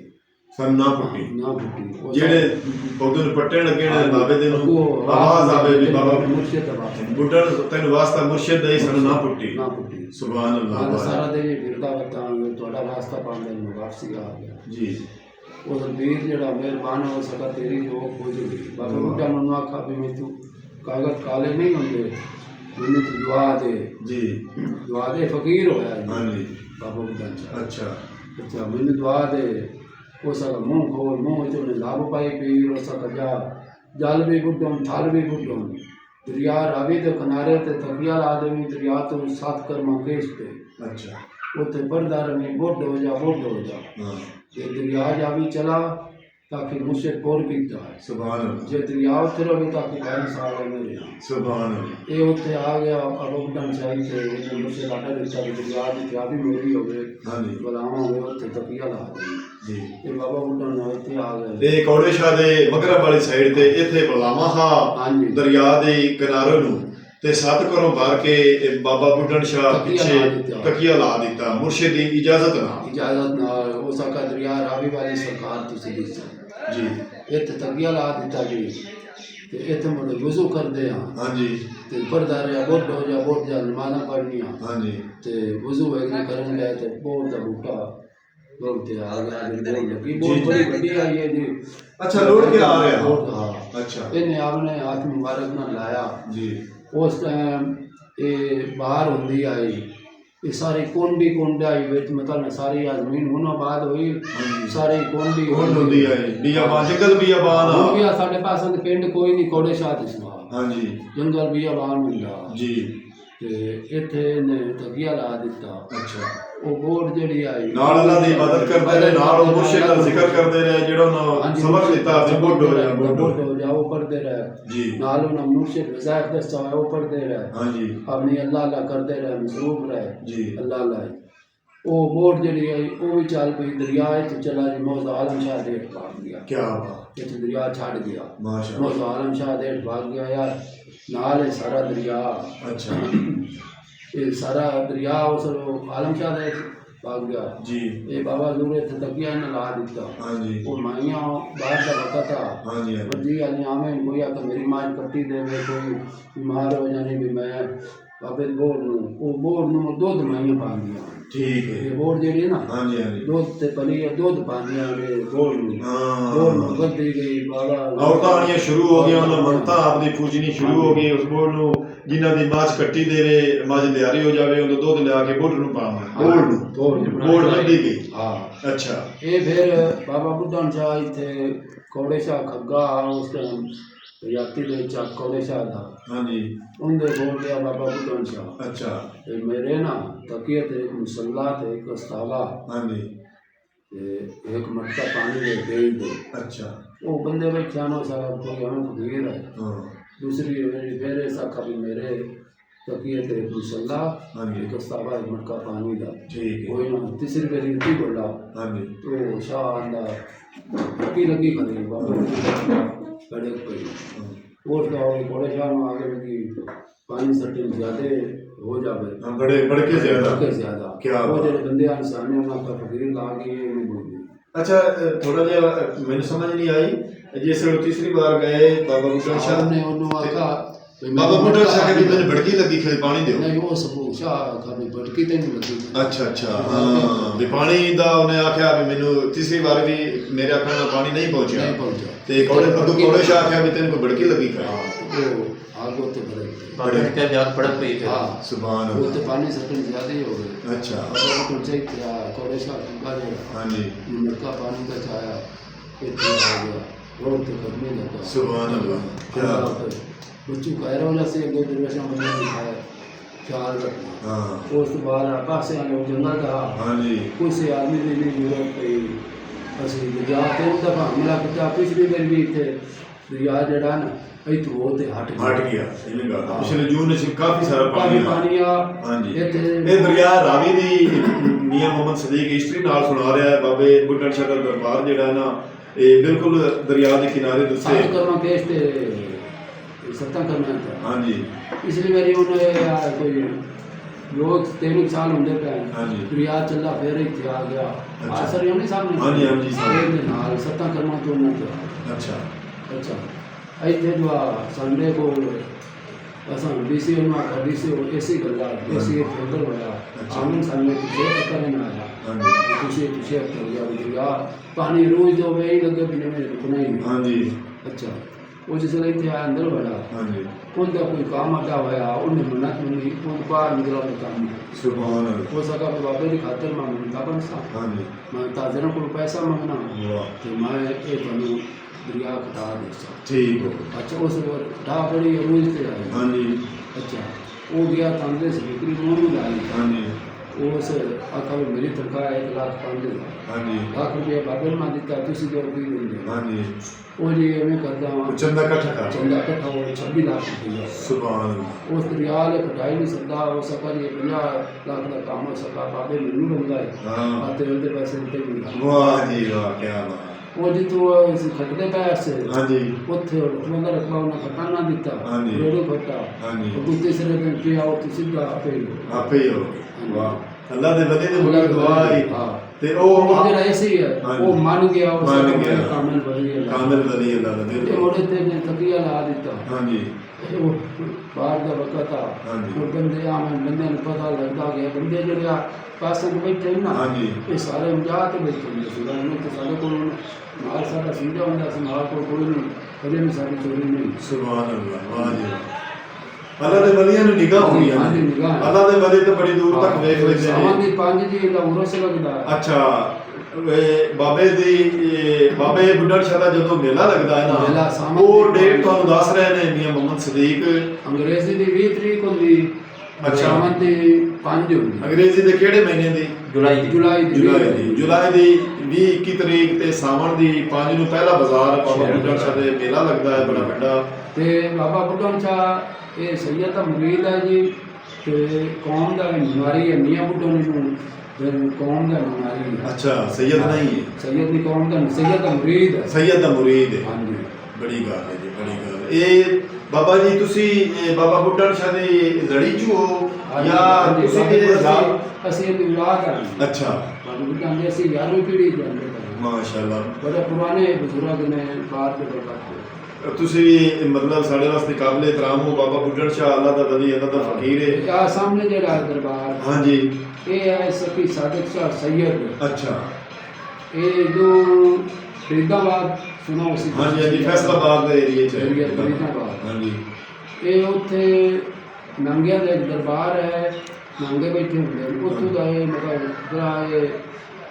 ਸਨ ਨਾ ਪੁੱਟੀ ਨਾ ਬੁੱਢੀ ਜਿਹੜੇ ਪੌਦੇ ਨੂੰ ਪੱਟਣ ਲੱਗੇ ਨੇ ਬਾਬੇ ਦੇ ਨੂੰ ਆਵਾਜ਼ ਆਵੇ ਵੀ ਬਾਬਾ ਮੁਰਸ਼ਿਦ ਦਾ ਵਾਸਤਾ ਬੁੱਢਣ ਤੈਨੂੰ ਵਾਸਤਾ ਮੁਰਸ਼ਿਦ ਦਾ ਹੀ ਸਨ ਨਾ ਪੁੱਟੀ ਨਾ ਬੁੱਢੀ ਸੁਭਾਨ ਅੱਲਾਹ ਸਾਰਾ ਦਿਨ ਫਿਰਦਾ ਵਤਾਂ ਤੁਹਾਡਾ ਵਾਸਤਾ ਪਾਉਂਦੇ ਨੂੰ ਵਾਪਸੀ ਆ ਗਿਆ ਜੀ ਉਹ ਵੀਰ ਜਿਹੜਾ ਮਿਹਰਬਾਨ ਹੋ ਸਕਾ ਤੇਰੀ ਜੋ ਖੋਜ ਗਈ ਬਾਬਾ ਬੁੱਢਾ ਨੂੰ ਆਖਾ ਵੀ ਮੈਂ ਤੂੰ ਕਾਗਜ਼ ਕਾਲੇ ਨਹੀਂ ਹੁੰਦੇ ਮੈਨੂੰ ਤੂੰ ਦੁਆ ਦੇ ਜੀ ਦੁਆ ਦੇ ਫਕੀਰ ਹੋਇਆ ਹਾਂ ਜੀ ਬਾਬਾ ਬੁੱਢਾ ਅੱਛਾ अच्छा मैंने दुआ दे वो सका मुँह खोल मुँह चो ने लाभ पाई पीर वो सका जा जल भी बुड्ढम थाल भी बुड्ढम दरिया रावी के किनारे ते थकिया आदमी दरिया तो सात कर केस पे अच्छा उत्थे बरदार में बोड हो जा हाँ ये दरिया जावी चला ताकि मुझसे पोर पीता है सुभान अल्लाह जे दरिया उत्थे रहे ताकि भाई साल मेरे यहाँ सुभान अल्लाह ये उत्थे आ गया अब बुड्ढम चाहिए थे मुझसे लाटा देता कि दरिया की क्या भी मेरी हो गए हाँ जी गुलामा हुए उत्थे तकिया ला गई जी ये बाबा बुड्ढन ਇੱਥੇ ਆ ਗਏ ਇਹ ਕੌੜੇ ਸ਼ਾਹ ਦੇ ਮਗਰਬ ਵਾਲੀ ਸਾਈਡ ਤੇ ਇੱਥੇ ਬਲਾਮਾ ਹਾਂਜੀ ਦਰਿਆ ਦੇ ਕਿਨਾਰੇ ਨੂੰ ਤੇ ਸੱਤ ਘਰੋਂ ਬਾਹਰ ਕੇ ਇਹ ਬਾਬਾ ਬੁੱਢਣ ਸ਼ਾਹ ਪਿੱਛੇ ਤਕੀਆ ਲਾ ਦਿੱਤਾ ਮੁਰਸ਼ਿਦ ਦੀ ਇਜਾਜ਼ਤ ਨਾਲ ਇਜਾਜ਼ਤ ਨਾਲ ਉਹ ਸਾਕਾ ਦਰਿਆ ਰਾਵੀ ਵਾਲੀ ਸਰਕਾਰ ਤੁਸੀਂ ਦਿੱਤਾ ਜੀ ਇੱਥੇ ਤਕੀਆ ਲਾ ਦਿੱਤਾ ਜੀ ਤੇ ਇੱਥੇ ਮੁੜ ਵਜ਼ੂ ਕਰਦੇ ਆ ਹਾਂਜੀ ਤੇ ਪਰਦਾਰਿਆ ਬੋਧ ਹੋ ਜਾ ਨਮਾਜ਼ਾਂ ਪੜ੍ਹਨੀਆਂ ਹਾਂਜੀ ਤੇ ਵਜ਼ੂ ਵਗੈਰਾ ਕਰਨ ਗਏ ਤੇ ਬਹੁਤ ਦਾ ਬੂਟਾ ਲੋਕ ਆ ਗਿਆ ਜੀ ਲੱਗੀ ਬਹੁਤ ਬੜੀ ਗੱਡੀ ਆਈ ਹੈ ਜੀ अच्छा लोड के आ रहा है हाँ अच्छा ਇਹਨੇ ਆਪਣੇ ਹੱਥ ਮੁਬਾਰਕ ਨਾਲ ਲਾਇਆ जी ਉਸ ਟਾਈਮ ਇਹ ਬਾਹਰ ਹੁੰਦੀ ਆਈ ਇਹ ਸਾਰੀ ਕੋਂਡੀ ਆਈ ਵਿੱਚ ਮਤਲਬ ਸਾਰੀ ਆ ਜ਼ਮੀਨ ਉਹਨਾਂ ਬਾਅਦ ਹੋਈ ਸਾਰੀ ਕੋਂਡੀ कौन होती है बियाबान जंगल बियाबान ਹੋ ਗਿਆ ਸਾਡੇ ਪਾਸ ਪਿੰਡ ਕੋਈ ਨਹੀਂ ਕੋੜੇ ਸ਼ਾਹ ਦੇ ਸਵਾ हाँ जी ਜੰਗਲ ਬਿਆਬਾਨ ਹੁੰਦਾ जी ਤੇ ਇੱਥੇ ਨੇ ਤਕੀਆ ਲਾ ਦਿੱਤਾ अच्छा ਉਹ ਬੋਰਡ ਜਿਹੜੀ ਆਈ ਨਾਲ ਅੱਲਾਹ ਦੀ ਇਬਾਦਤ ਕਰਦੇ ਨੇ ਨਾਲ ਉਹ ਮੁਰਸ਼ਿਦ ਦਾ ਜ਼ਿਕਰ ਕਰਦੇ ਨੇ ਜਿਹੜਾ ਉਹਨਾਂ ਸਬਕ ਦਿੱਤਾ ਤੇ ਬੁੱਢ ਹੋ ਜਾ ਉਹ ਪੜਦੇ ਰਹੇ ਜੀ ਨਾਲ ਉਹਨਾਂ ਮੁਰਸ਼ਿਦ ਵਜ਼ਾਇਫ ਦੱਸਾ ਉਹ ਪੜਦੇ ਰਹੇ हाँ जी ਆਪਣੀ ਅੱਲਾਹ ਅੱਲਾਹ ਕਰਦੇ ਰਹੇ ਮਸਰੂਫ ਰਹੇ जी ਅੱਲਾਹ ਅੱਲਾਹ ਉਹ ਬੋਰਡ ਜਿਹੜੀ ਆਈ ਉਹ ਵੀ ਚੱਲ ਪਈ ਦਰਿਆ ਤੇ ਚਲਾ ਜੀ ਮੌਜ਼ਾ ਆਲਮ ਸ਼ਾਹ ਦੇ ਭਾਗ ਗਿਆ क्या बात ਇਹ ਦਰਿਆ ਛੱਡ ਗਿਆ माशाल्लाह ਮੌਜ਼ਾ ਆਲਮ ਸ਼ਾਹ ਦੇ ਭਾਗ ਗਿਆ ਯਾਰ ਨਾਲ ਇਹ ਸਾਰਾ ਦਰਿਆ अच्छा ਇਹ ਸਾਰਾ ਦਰਿਆ ਉਸ ਆਲਮ ਸ਼ਾਹ ਦੇ ਭਾਗ ਗਿਆ जी ਇਹ ਬਾਬਾ ਜ਼ੂਰੇ ਤੇ ਤਕੀਆ ਨੇ ਲਾ ਦਿੱਤਾ हाँ जी ਉਹ ਮਾਈਆਂ ਬਾਹਰ ਦਾ ਵਕਤ ਆ हाँ जी हाँ जी ਵੱਡੀ ਵਾਲੀ ਆਵੇਂ ਕੋਈ ਆ ਕਿ ਮੇਰੀ ਮਾਂ ਕੱਟੀ ਦੇਵੇ ਕੋਈ ਬਿਮਾਰ ਹੋ ਜਾਣੀ ਵੀ ਮੈਂ ਬਾਬੇ ਬੋਰ ਨੂੰ ਦੁੱਧ ਮਾਈਆਂ ਪਾਉਂਦੀਆਂ ठीक है ਇਹ ਬੋਰ ਜਿਹੜੀ ਨਾ हाँ जी हाँ जी ਦੁੱਧ ਤੇ ਪਲੀ ਦੁੱਧ ਪਾਉਂਦੀਆਂ ਨੇ ਬੋਰ ਨੂੰ हाँ ਬੋਰ ਨੂੰ ਵੱਧਦੀ ਗਈ ਬਾਬਾ ਔਰਤਾਂ ਆਣੀਆਂ ਸ਼ੁਰੂ ਹੋ ਗਈਆਂ ਉਹਨਾਂ ਮੰਨਤਾ ਆਪਦੀ ਪੂਜਣੀ ਸ਼ੁਰੂ ਹੋ ਗਈ ਉਸ ਬੋੜ ਨੂੰ ਜਿਨ੍ਹਾਂ ਦੀ ਮਾਝ ਕੱਟੀ ਦੇਵੇ ਮਾਝ ਲਿਆਰੀ ਹੋ ਜਾਵੇ ਉਹਦਾ ਦੁੱਧ ਲਿਆ ਕੇ ਬੋੜ ਨੂੰ ਪਾਵਾਂ ਬੋੜ ਵੱਢੀ ਗਈ ਹਾਂ ਅੱਛਾ ਇਹ ਫਿਰ ਬਾਬਾ ਬੁੱਢਣ ਸ਼ਾਹ ਇੱਥੇ ਕੌੜੇ ਸ਼ਾਹ ਖੱਗਾ ਉਸ ਟਾਈਮ ਯਾਤੀ ਦੇ ਚੱਕ ਕੌੜੇ ਸ਼ਾਹ ਦਾ हाँ जी ਉਹਦੇ ਬੋਲ ਗਿਆ ਬਾਬਾ ਬੁੱਢਣ ਸ਼ਾਹ अच्छा ਤੇ ਮੇਰੇ ਨਾ ਤਕੀਏ ਤੇ ਇੱਕ ਮੁਸੱਲਾ ਤੇ ਇੱਕ ਅਸਤਾਵਾ हाँ जी ਤੇ ਇੱਕ ਮਟਕਾ ਪਾਣੀ ਦੇ ਦੇ ਦੇ अच्छा ਉਹ ਬੰਦੇ ਬੈਠਿਆ ਨਾ ਸਾਹਿਬ ਕੋਈ ਹਮੇ ਫਕੀਰ ਹੈ हाँ दूसरी मेरे साखा भी मेरे तकिए थे मुसल्ला हाँ जी एक अस्तावा एक मटका पानी का ठीक है कोई ना तीसरी मेरी रुचि बोला हाँ जी तो शाह आंदा की लगी खड़ी बाबा बड़े कोई और तो घोड़े शाह में आगे लगी पानी सटे ज्यादा हो जावे हाँ, बड़े के ज्यादा ज्यादा क्या वो बात। जो बंदे आ सामने उन्होंने फकीर ला के ये नहीं बोलते अच्छा थोड़ा जिहा मैंने समझ नहीं आई जिस तीसरी बार गए बाबा बुड्ढा शाह ने उन्होंने आखा बाबा बुड्ढा शाह के भी मैंने भड़की लगी खेल पानी दो नहीं वो सब शाह कभी भटकी तो नहीं लगी अच्छा अच्छा हाँ भी पानी दा उन्हें आख्या भी मैनू तीसरी बार भी मेरे आखण नाल पानी नहीं पहुंचा नहीं पहुंचा ते कोड़े अगो कोड़े शाह आख्या भी तेन कोई भड़की लगी कर वो आगो तो बड़े बाबे ने क्या यार पड़क पई थे हाँ सुभान वो अल्लाह तो पानी सटन ज्यादा ही हो गए अच्छा अब तो चाहिए था कोड़े शाह बारे हाँ जी मिर्का पानी का छाया इतना हो गया रोड तो करने लगा सुभान अल्लाह क्या बच्चों का एरोला से दो दरवाजा में दिखाया ख्याल रखना हाँ उस बार आकाश से आने जंगल था हाँ जी कुछ से आदमी ने भी जरूरत पई असली दरिया तीन दफा हमला किया पिछली बार भी थे दरिया जड़ा ना इतो वो ते हट गया इन्हें कहा पिछले जून में काफी सारा पानी पानी आ हाँ जी ये दरिया रावी दी मियां मोहम्मद सदीक हिस्ट्री नाल सुना रहा है बाबे बुड्ढा शाह दा दरबार जेड़ा है ना ये बिल्कुल दरिया के किनारे दूसरे साथ करना केस ते सत्ता करना था हाँ जी पिछली बारी उन्हें कोई लोग 13 साल होंगे पे हाँ जी दरिया चला फिर इत्थे आ गया अच्छा। आसर योनी साहब ने हाँ जी, हाँ जी, साहब। एक नाल सत्ता करना तो ना था अच्छा अच्छा इत्थे जो संडे को असां डीसी में डीसी एसी गल्ला एसी फिल्टर होया अच्छा। आमन सामने तुझे करने आया हाँ जी तुझे कर गया पानी रोज जो वे ही लगे बिना में रुकना ही नहीं हाँ जी अच्छा वो जिसले इत्थे आया अंदर बड़ा हाँ जी उनका कोई काम आता होया उन्हें मन्नत मंगी उन बाहर निकला तो काम सुभान अल्लाह हो सका तो बाबे की खातिर मैं मंगता बन सा हाँ जी मैं ताजरा को पैसा मंगना वाह तो मैं ये तनु दरिया कटा दे सा ठीक हो अच्छा उस कटा बड़ी रोज से आई हाँ जी अच्छा वो गया तांदे से बिक्री मोड़ लाई हाँ जी उस आखा भी मेरी तनख्वाह 1,05,000 हाँ जी लाख रुपया बाबे ने दिता तुसी जो भी देंगे हाँ जी वो जी मैं करदा हूं चंदा इकट्ठा कर चंदा इकट्ठा हो 26 लाख रुपया सुभान अल्लाह उस दरिया ने कटाई नहीं सकता हो सका ये 50 लाख का काम हो सका बाबे मैनू लंगा है हाँ आते रहते पैसे देते नहीं वाह जी वाह क्या बात वो जितो खटते पैसे हाँ जी ਉੱਥੇ ਉਹਨਾਂ ਰਕਬਾ ਉਹਨਾਂ ਖਟਾ ਨਾ ਦਿੱਤਾ ਹਾਂਜੀ। ਰੇੜੋ ਖਟਾ हाँ जी ਉਹ ਤੀਸਰੇ ਦਿਨ ਕੀ ਆਉ ਤੁਸੀਂ ਸਿੱਧਾ ਆਪੇ ਹੀ आपे ही हो वाह अल्लाह दे वली दे मुबारक दुआ आई ਹਾਂ ते ਉਹ ओ ਜਿਹੜਾ ਐਸੀ ਹੈ ਹਾਂਜੀ। ਉਹ ਮੰਨ ਗਿਆ ਉਹ ਮੰਨ ਸਭ ਗਿਆ। ਕਾਮਲ ਬਣ ਗਿਆ कामिल वली अल्लाह दा ਤੇ बिल्कुल ਉਹਦੇ ਤੇ ਨੇ ਤਕੀਆ ਲਾ ਦਿੱਤਾ हाँ जी ਉਹ ਬਾਹਰ ਦਾ ਵਕਤ ਆ ਹਾਂਜੀ। ਉਹ ਬੰਦੇ ਆਵੇਂ ਬੰਦੇ ਨੂੰ ਪਤਾ ਲੱਗਦਾ ਗਿਆ ਬੰਦੇ ਜਿਹੜੇ ਆ ਪਾਸੇ ਨੂੰ ਬੈਠੇ ਨਾ ਹਾਂਜੀ। ਇਹ ਸਾਰੇ ਮਜਾਤ ਬੈਠੇ ਹੁੰਦੇ ਸੀ ਉਹਨਾਂ ਤੇ ਸਾਡੇ ਕੋਲ ਨਾਲ ਸਾਡਾ ਸਿੰਧਾ ਹੁੰਦਾ ਸੀ ਨਾਲ ਕੋਲ ਕੋਈ ਨਹੀਂ ਕਦੇ ਵੀ ਸਾਡੀ ਚੋਰੀ ਨਹੀਂ सुभान अल्लाह वाह जी अल्लाह दे वलियां नु निगाह होनी हाँ जी, है निगाह है। अल्लाह दे वली तो बड़ी दूर तक देख लेते ਸਾਵਾਂ हैं ਦੀ ਪੰਜ ਜੀ ਦਾ ਉਰਸ ਲੱਗਦਾ अच्छा ਬਾਬੇ ਦੀ ਬਾਬੇ ਬੁੱਢਾ ਸ਼ਾਹ ਦਾ ਜਦੋਂ ਮੇਲਾ ਲੱਗਦਾ ਹੈ ਮੇਲਾ ਨਾ ਸਾਮਾਂ ਉਹ ਦੀ ਡੇਟ ਤੁਹਾਨੂੰ ਦੱਸ ਰਹੇ ਨੇ ਮੀਆਂ ਮੁਹੰਮਦ ਸਦੀਕ ਅੰਗਰੇਜ਼ੀ ਦੀ 20 ਤਰੀਕ ਹੁੰਦੀ ਅੱਛਾ। ਸਾਵਣ ਦੀ 5 ਹੁੰਦੀ ਅੰਗਰੇਜ਼ੀ ਦੇ ਕਿਹੜੇ ਮਹੀਨੇ ਦੀ जुलाई दी ਜੁਲਾਈ ਦੀ 20-21 ਤਰੀਕ ਤੇ ਸਾਵਣ ਦੀ 5 ਨੂੰ ਪਹਿਲਾ ਬਾਜ਼ਾਰ ਬਾਬਾ ਬੁੱਢਾ ਸ਼ਾਹ ਦੇ ਮੇਲਾ ਲੱਗਦਾ ਹੈ ਬੜਾ ਵੱਡਾ ਤੇ ਬਾਬਾ ਬੁੱਢਾ ਸ਼ਾਹ ਇਹ ਸੈਯਦ ਦਾ ਮੁਰੀਦ ਹੈ ਜੀ ਤੇ ਕੌਮ ਦਾ ਵੀ ਬਿਮਾਰੀ ਹੈ ਮੀਆਂ ਬੁੱਢਾ ਨੂੰ ਫਿਰ ਕੌਮ ਦਾ ਬਿਮਾਰੀ ਹੈ ਅੱਛਾ ਸੈयद ਨਹੀਂ ਹੈ ਸੈਯਦ ਦੀ ਕੌਮ ਦਾ ਸੈਯਦ ਦਾ ਮੁਰੀਦ ਹੈ ਸੈयद ਦਾ ਮੁਰੀਦ ਹੈ ਹਾਂਜੀ ਬੜੀ ਗੱਲ ਹੈ ਜੀ ਬੜੀ ਗੱਲ ਇਹ ਬਾਬਾ ਜੀ ਤੁਸੀਂ ਇਹ ਬਾਬਾ ਬੁੱਢਾ ਸ਼ਾਹ ਦੀ ਲੜੀ ਚ ਹੋ ਜਾਂ ਤੁਸੀਂ ਵੀ ਅਸੀਂ ਇਹਦੀ ਔਲਾਦ ਹਾਂ ਅੱਛਾ ਬਾਬਾ ਬੁੱਢਾ ਨੇ ਅਸੀਂ 11ਵੀਂ ਪੀੜ੍ਹੀ ਦੇ ਅੰਦਰ ਹਾਂ ਮਾਸ਼ਾਅੱਲਾ ਬੜੇ ਪੁਰਾਣੇ ਬਜ਼ੁਰਗ ਨੇ ਬਾਹਰ ਦੇ ਲੋਕਾਂ ਤੁਸੀਂ ਵੀ ਮਤਲਬ ਸਾਡੇ ਵਾਸਤੇ ਕਾਬਲੇ ਇਤਰਾਮ ਹੋ ਬਾਬਾ ਬੁੱਢਾ ਸ਼ਾਹ ਅੱਲਾਹ ਦਾ ਵਲੀ ਅੱਲਾਹ ਦਾ ਫਕੀਰ ਹੈ ਆ ਸਾਹਮਣੇ ਜਿਹੜਾ ਦਰਬਾਰ ਹਾਂਜੀ ਇਹ ਹੈ ਸਕੀ ਸਾਦਕ ਸ਼ਾਹ ਸੈਯਦ ਅੱਛਾ ਇਹ ਜੋ ਫਰੀਦਾਬਾਦ ਸੁਣਾਓ ਸੀ ਹਾਂਜੀ ਹਾਂਜੀ ਫੈਸਲਾਬਾਦ ਦੇ ਏਰੀਏ ਚ ਏਰੀਆ ਫਰੀਦਾਬਾਦ ਹਾਂਜੀ ਇਹ ਉੱਥੇ ਨੰਗਿਆਂ ਦਾ ਇੱਕ ਦਰਬਾਰ ਹੈ ਨੰਗੇ ਬੈਠੇ ਹੁੰਦੇ ਨੇ ਉੱਥੋਂ ਦਾ ਇਹ ਮਤਲਬ ਜਿਹੜਾ ਇਹ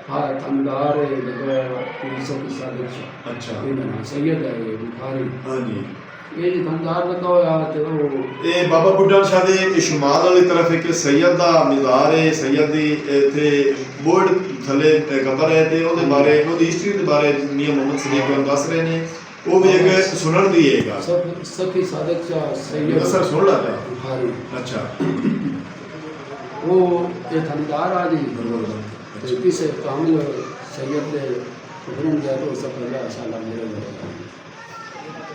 ਹਾਂ ਅੰਦਾਰ ਹੈ ਜਿਹੜਾ ਇਹ ਸਕੀ ਸਾਦਕ ਸ਼ਾਹ ਅੱਛਾ ਇਹ ਨਾਮ ਸੈਯਦ ਹੈ ਇਹ ਬੁਖਾਰੀ ਹਾਂਜੀ ਇਹ ਜੀ ਅੰਦਾਰ ਲੱਗਾ ਹੋਇਆ ਤੇ ਉਹ ਇਹ ਬਾਬਾ ਬੁੱਢਾ ਸ਼ਾਹ ਦੇ ਸ਼ਮਾਲ ਵਾਲੀ ਤਰਫ ਇੱਕ ਸੈयद ਦਾ ਮਜ਼ਾਰ ਹੈ ਸੈयद ਦੀ ਇੱਥੇ ਬੋਰਡ ਥੱਲੇ ਕਬਰ ਹੈ ਤੇ ਉਹਦੇ ਬਾਰੇ ਉਹਦੀ ਹਿਸਟਰੀ ਦੇ ਬਾਰੇ ਮੀਆਂ ਮੁਹੰਮਦ ਸਦੀਕ ਨੂੰ ਦੱਸ ਰਹੇ ਨੇ ਉਹ ਵੀ ਇੱਕ ਸੁਣਨ ਦੀ ਹੈਗਾ ਸਕੀ ਸਾਦਕ ਸ਼ਾਹ ਸੈਯਦ ਸਰ ਸੁਣ ਲਾਤਾ ਬੁਖਾਰੀ ਅੱਛਾ ਉਹ ਇਹ ਥੰਦਾਰ ਆ ਜੀ ਤੇ ਕਿਸੇ ਕਾਮਲ ਸੈਯਦ ਦੇ ਉਭਰਨ ਗਿਆ ਤਾਂ ਸਭ ਪਹਿਲਾ ਇਨਸ਼ਾਅੱਲਾ ਮੇਰੇ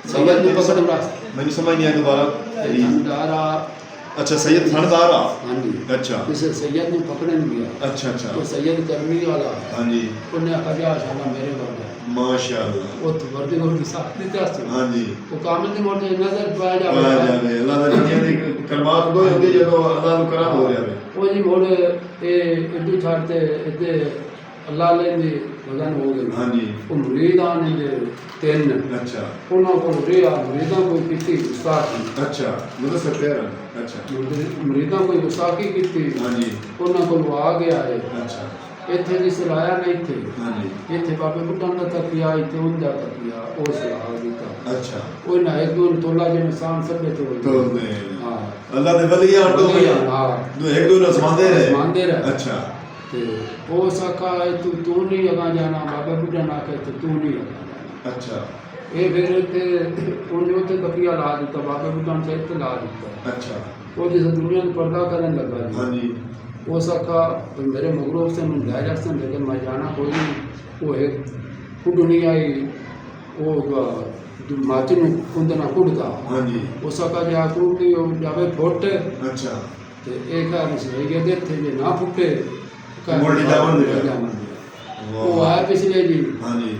ਸੈਯਦ ਨੂੰ ਪਕੜਨ ਵਾਸਤੇ ਮੈਨੂੰ ਸਮਝ ਨਹੀਂ ਆਇਆ ਦੁਬਾਰਾ ਥੰਦਾਰ ਆ अच्छा सैयद थानेदार आ हाँ जी अच्छा किसी सैयद ने पकड़न गया अच्छा अच्छा तो सैयद करनी वाला हाँ जी उन्हें आखा जा शाला मेरे वर्गा माशाअल्लाह वो तो वर्दी वर्दी साथ देता से हाँ जी वो कामिल दी मोटे नजर पाया आ जावे जावे अल्लाह दा जिंदगी दी कलमात को होंदी जदों अल्लाह नु करम हो जावे वो जी मोड़े ए इदू छाड़ते इदे अल्लाह लेंदी भगन हो गई हाँ जी वो मुरीद आने दे तीन अच्छा उन्होंने को रिया मुरीदा कोई किसी गुस्ताखी अच्छा मतलब सत्यर अच्छा मुरीदा कोई गुस्ताखी की हाँ जी उन्होंने को आ गया है अच्छा इत्थे जिस लाया नहीं थे हाँ जी इत्थे बाबे बुढ़ान का तकिया इत्थे उनका तकिया वो सलाह दिता अच्छा वो ना एक दो तोला जे इंसान सब तो दे हाँ अल्लाह दे वली आन तो वली आन, हाँ। दो एक दो आसमानदे रहे आसमानदे रहे। अच्छा ते वो सका तू नहीं अगा जाना बाबा बुढ़ा ना कहते तू नहीं अगा जाना अच्छा ये फिर ते उन्हें उत्ते तकिया ला दिता बाबा बुढ़ा से इत्ते ला दिता अच्छा वो जिस दुनिया में पर्दा करने लगा जी हाँ जी वो सका मेरे मगरूब से मैं ले जाता लेकिन मैं जाना कोई नहीं वो एक कुड नहीं आई वो माचिन कुंदना कुड़ता हाँ जी वो सका जा कुड़ी जावे फोटे अच्छा ते एक आ से ये देते जे ना फुटे मोड़ी जावन दे वो आया पिछले जी हाँ जी